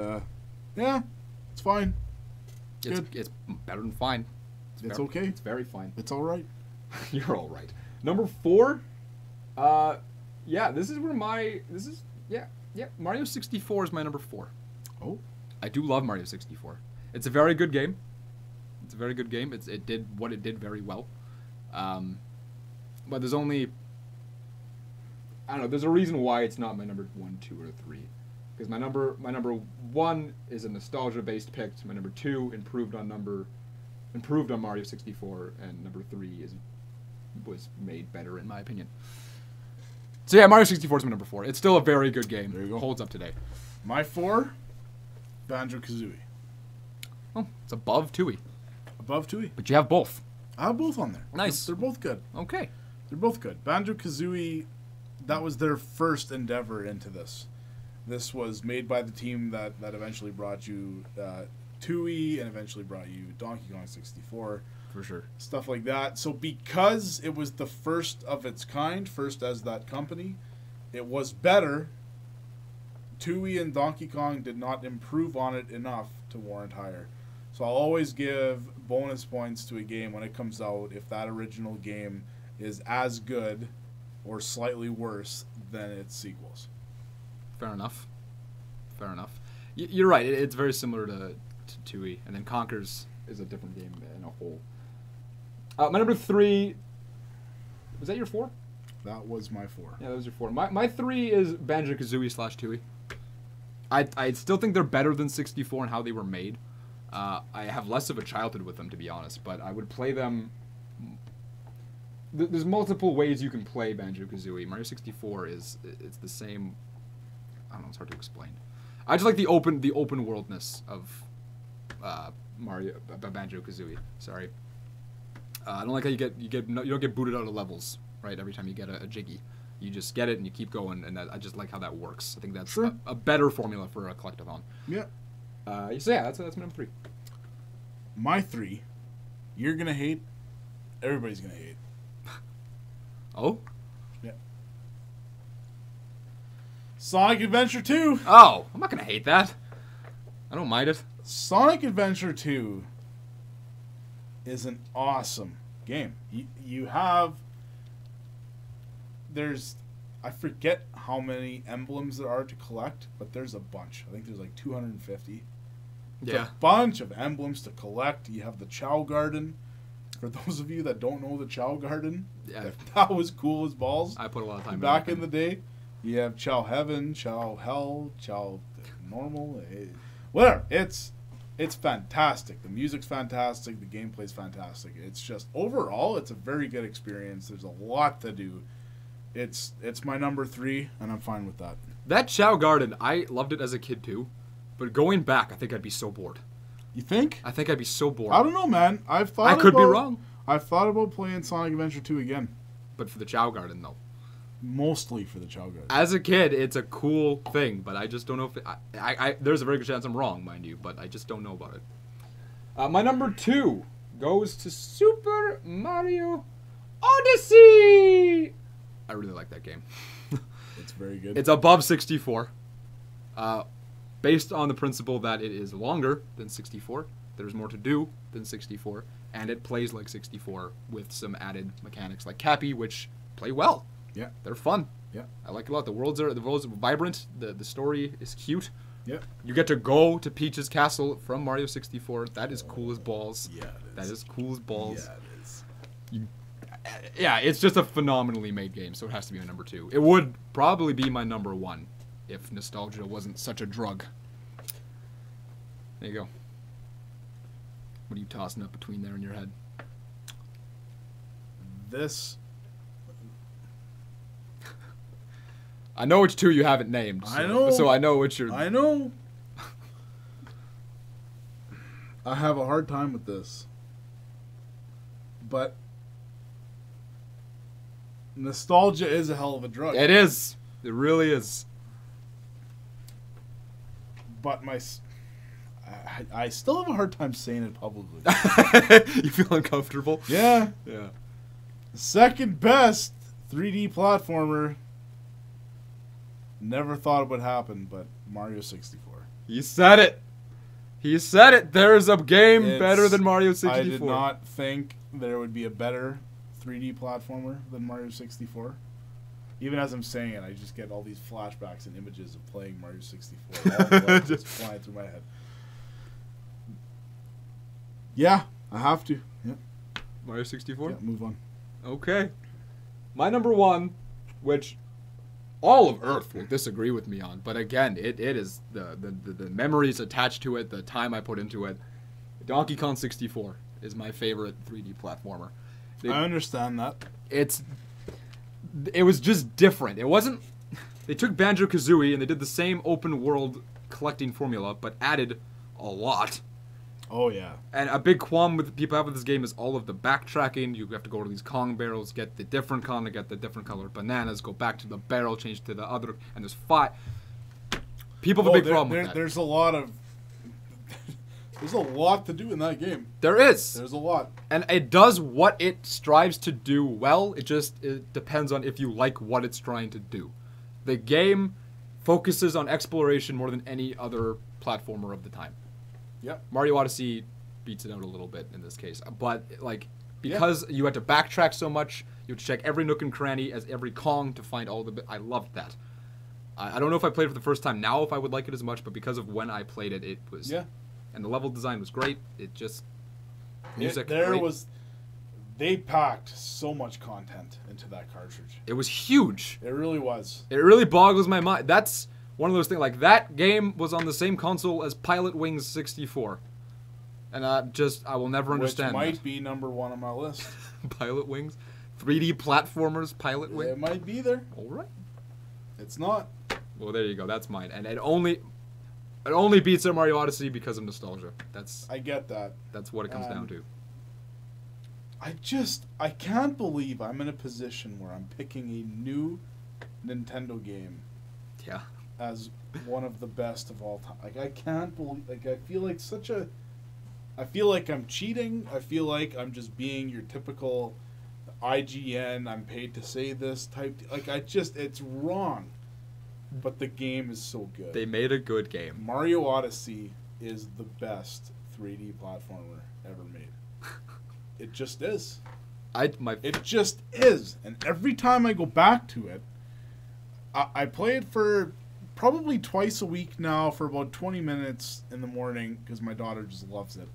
yeah, it's fine. It's better than fine. It's okay. It's very fine. It's all right. You're all right. Number 4. Yeah, this is where Mario 64 is my number 4. Oh. I do love Mario 64. It's a very good game. It's a very good game. It did what it did very well. But there's only, I don't know, there's a reason why it's not my number 1, 2, or 3. Because my number 1 is a nostalgia-based pick. My number 2 improved on Mario 64, and number 3 was made better in my opinion. So yeah, Mario 64 is my number 4. It's still a very good game. There you go. Holds up today. My 4, Banjo-Kazooie. Oh, it's above Tooie. Above Tooie. But you have both. I have both on there. Nice. They're both good. Okay. They're both good. Banjo-Kazooie, that was their first endeavor into this. This was made by the team that eventually brought you Tooie and eventually brought you Donkey Kong 64. For sure. Stuff like that. So because it was the first of its kind, first as that company, it was better. Tooie and Donkey Kong did not improve on it enough to warrant higher. So I'll always give bonus points to a game when it comes out if that original game is as good or slightly worse than its sequels. Fair enough. Fair enough. You're right. It's very similar to Tooie, and then Conker's is a different game in a whole. My number 3. Was that your 4? That was my 4. Yeah, that was your 4. My 3 is Banjo-Kazooie / Tooie. I still think they're better than 64 and how they were made. I have less of a childhood with them, to be honest, but I would play them. There's multiple ways you can play Banjo-Kazooie. Mario 64 it's the same. I don't know. It's hard to explain. I just like the open worldness of Banjo-Kazooie. Sorry. I don't like how you don't get booted out of levels, right? Every time you get a Jiggy, you just get it and you keep going, and I just like how that works. I think that's sure. a better formula for a collectathon. Yeah. So yeah, that's my number 3. My 3, you're gonna hate. Everybody's gonna hate. Oh. Yeah. Sonic Adventure 2. Oh, I'm not gonna hate that. I don't mind it. Sonic Adventure 2 is an awesome game. You have. I forget how many emblems there are to collect, but there's a bunch. I think there's like 250. It's Yeah. a bunch of emblems to collect. You have the Chow Garden. For those of you that don't know the Chow Garden, Yeah. that was cool as balls. I put a lot of time Back in the day, you have Chow Heaven, Chow Hell, Chow Normal, whatever. It's It's fantastic. The music's fantastic. The gameplay's fantastic. It's just overall, it's a very good experience. There's a lot to do. It's my number 3, and I'm fine with that. That Chow Garden, I loved it as a kid too, but going back, I think I'd be so bored. You think? I think I'd be so bored. I don't know, man. I could be wrong. I've thought about playing Sonic Adventure 2 again. But for the Chow Garden, though. Mostly for the Chow Garden. As a kid, it's a cool thing, but I just don't know if there's a very good chance I'm wrong, mind you, but I just don't know about it. My number 2 goes to Super Mario Odyssey. I really like that game. It's very good. It's above 64, based on the principle that it is longer than 64. There's more to do than 64, and it plays like 64 with some added mechanics like Cappy, which play well. Yeah, they're fun. Yeah, I like it a lot. The worlds are vibrant. The story is cute. Yeah, you get to go to Peach's castle from Mario 64. That is cool as balls. Yeah, that is cool as balls. Yeah, it is. Yeah, it's just a phenomenally made game, so it has to be my number 2. It would probably be my number 1 if nostalgia wasn't such a drug. There you go. What are you tossing up between there in your head? This. I know which 2 you haven't named. So, I know. So I know which you're. I know. I have a hard time with this. But nostalgia is a hell of a drug. It is. It really is. But I still have a hard time saying it publicly. You feel uncomfortable? Yeah. Yeah. Second best 3D platformer. Never thought it would happen, but Mario 64. He said it. He said it. There's a game better than Mario 64. I did not think there would be a better 3D platformer than Mario 64. Even as I'm saying it, I just get all these flashbacks and images of playing Mario 64. All the levels just flying through my head. Yeah, I have to. Yeah. Mario 64? Yeah, move on. Okay. My number 1, which all of Earth will disagree with me on, but again, it is the memories attached to it, the time I put into it. Donkey Kong 64 is my favorite 3D platformer. I understand that. It was just different. It wasn't. They took Banjo-Kazooie and they did the same open world collecting formula, but added a lot. Oh yeah. And a big qualm with people have with this game is all of the backtracking. You have to go to these Kong barrels, get the different Kong, to get the different colored bananas, go back to the barrel, change to the other, and there's 5. People have a big problem with that. There's a lot of. There's a lot to do in that game. There is. There's a lot. And it does what it strives to do well. It depends on if you like what it's trying to do. The game focuses on exploration more than any other platformer of the time. Yep. Mario Odyssey beats it out a little bit in this case. But, because you had to backtrack so much, you had to check every nook and cranny as every Kong to find all the... I loved that. I don't know if I played it for the first time now if I would like it as much, but because of when I played it, it was... Yeah. And the level design was great. It just... Music, they packed so much content into that cartridge. It was huge. It really was. It really boggles my mind. That's one of those things, that game was on the same console as Pilot Wings 64. And I will never understand Which might be number 1 on my list. Pilot Wings? 3D platformers, Pilot Wings? It might be there. All right. It's not. Well, there you go. That's mine. And it only beats Super Mario Odyssey because of nostalgia. I get that. That's what it comes down to. I can't believe I'm in a position where I'm picking a new Nintendo game. Yeah. As one of the best of all time. I can't believe, I feel like I feel like I'm cheating. I feel like I'm just being your typical IGN, I'm paid to say this type. It's wrong. But the game is so good. They made a good game. Mario Odyssey is the best 3D platformer ever made. It just is. It just is. And every time I go back to it, I play it for probably twice a week now for about 20 minutes in the morning because my daughter just loves it.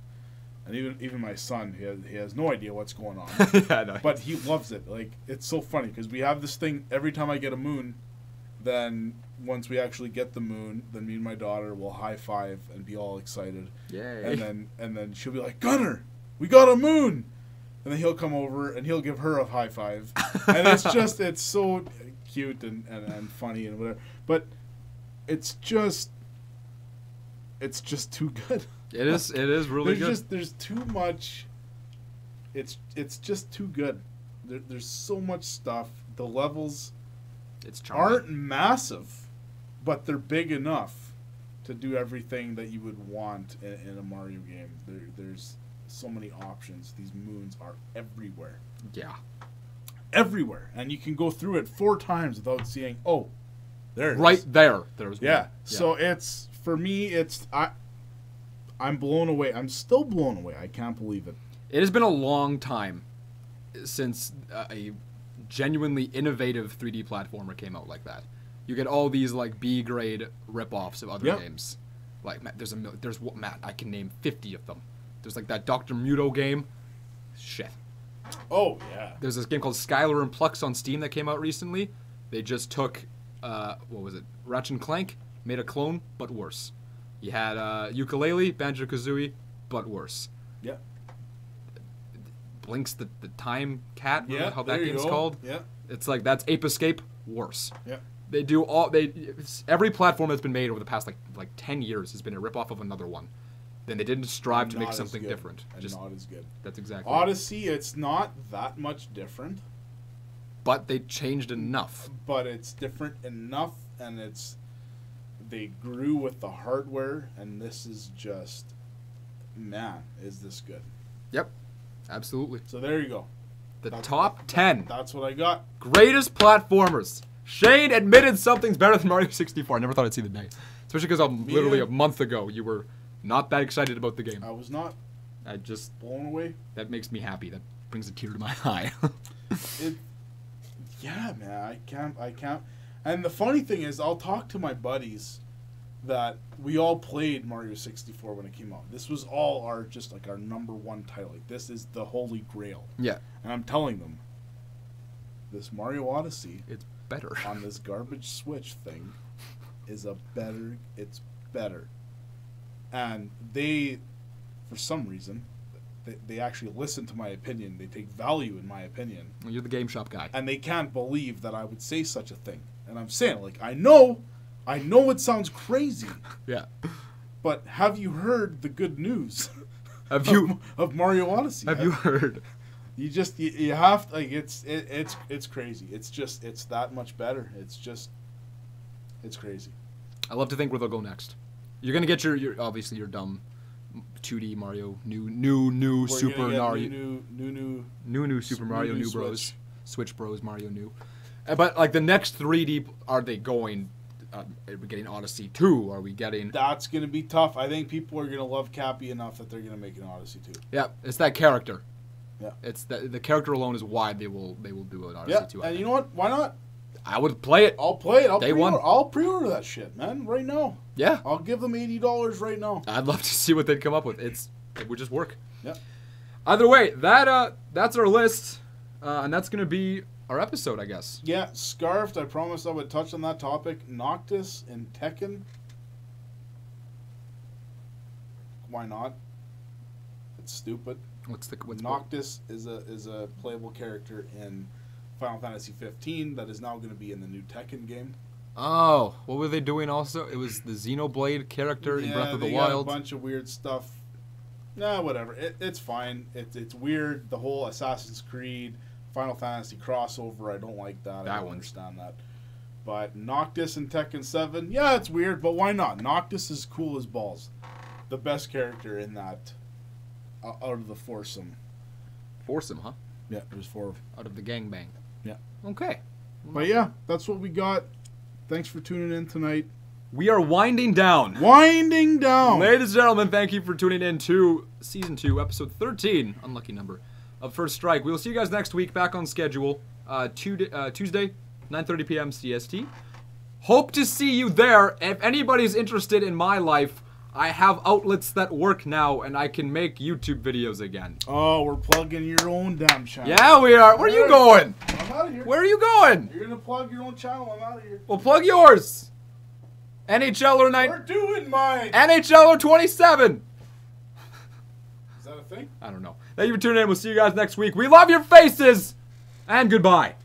And even my son, he has no idea what's going on. Yeah, no. But he loves it. It's so funny because we have this thing every time I get a moon, Then once we actually get the moon, then me and my daughter will high five and be all excited. Yay. And then she'll be like, Gunner, we got a moon. And then he'll come over and he'll give her a high five. And it's so cute and funny and whatever. But it's just too good. It is really good. There's too much. It's just too good. There's so much stuff. The levels aren't massive, but they're big enough to do everything that you would want in a Mario game. There's so many options. These moons are everywhere. Yeah. Everywhere. And you can go through it 4 times without seeing, oh, there it is. Right there. There's one. Yeah. So it's, for me, I'm blown away. I'm still blown away. I can't believe it. It has been a long time since a genuinely innovative 3D platformer came out like that. You get all these like B-grade rip-offs of other games. Like there's Matt, I can name 50 of them. There's like that Dr. Muto game. Shit. Oh yeah. There's this game called Skylar and Plux on Steam that came out recently. They just took what was it? Ratchet and Clank, made a clone, but worse. You had Ukulele, Banjo-Kazooie, but worse. Yeah. Blink's the Time Cat, yeah, how that game's called. Yeah. It's like that's Ape Escape, worse. Yeah. They do every platform that's been made over the past like 10 years has been a ripoff of another one. Then they didn't strive to make something different. And just not as good. That's exactly Odyssey, it's not that much different. But they changed enough. But it's different enough, and they grew with the hardware, and this is just, man, is this good. Yep. Absolutely. So there you go. That's top 10. That's what I got. Greatest platformers. Shane admitted something's better than Mario 64. I never thought I'd see the day. Especially because literally a month ago, you were not that excited about the game. I was not. I just... blown away. That makes me happy. That brings a tear to my eye. Yeah, man. I can't. And the funny thing is, I'll talk to my buddies that we all played Mario 64 when it came out. This was all our number one title. Like, this is the holy grail. Yeah. And I'm telling them, this Mario Odyssey, it's better on this garbage Switch thing, it's better. And they, for some reason, they actually listen to my opinion. They take value in my opinion. Well, you're the GameShop guy. And they can't believe that I would say such a thing. And I'm saying, like, I know it sounds crazy. Yeah. But have you heard the good news of Mario Odyssey? Have you heard? You have to, like, it's crazy. It's that much better. It's crazy. I love to think where they'll go next. You're gonna get your obviously your dumb 2D Mario new Super Mario new Super Mario new Bros Switch Bros Mario new, but like the next 3D, are they going? Are we getting Odyssey 2? Are we getting? That's gonna be tough. I think people are gonna love Cappy enough that they're gonna make an Odyssey 2. Yeah, it's that character. Yeah, it's the character alone is why they will do an Odyssey 2. And you know what? Why not? I would play it. I'll play it. I'll pre-order that shit, man, right now. Yeah. I'll give them $80 right now. I'd love to see what they'd come up with. It would just work. Yeah. Either way, that's our list, and that's gonna be our episode, I guess. Yeah, Scarfed. I promised I would touch on that topic. Noctis and Tekken. Why not? It's stupid. What's Noctis is a playable character in Final Fantasy 15 that is now going to be in the new Tekken game. Oh, what were they doing also? It was the Xenoblade character in Breath of the Wild. Got a bunch of weird stuff. Nah, whatever. It's fine. It's weird. The whole Assassin's Creed, Final Fantasy crossover, I don't like that. I don't understand that. But Noctis in Tekken 7, yeah, it's weird, but why not? Noctis is cool as balls. The best character in that out of the foursome. Foursome, huh? Yeah, there's 4. Out of the gangbang. Yeah. Okay. But yeah, that's what we got. Thanks for tuning in tonight. We are winding down. Winding down. Ladies and gentlemen, thank you for tuning in to Season 2, Episode 13, unlucky number, of First Strike. We will see you guys next week, back on schedule, Tuesday, 9:30 p.m. CST. Hope to see you there. If anybody's interested in my life, I have outlets that work now, and I can make YouTube videos again. Oh, we're plugging your own damn channel. Yeah, we are. Where are you going? I'm out of here. Where are you going? You're gonna plug your own channel. I'm out of here. Well, plug yours. NHLer 9. We're doing mine. NHLer 27. Is that a thing? I don't know. Thank you for tuning in. We'll see you guys next week. We love your faces. And goodbye.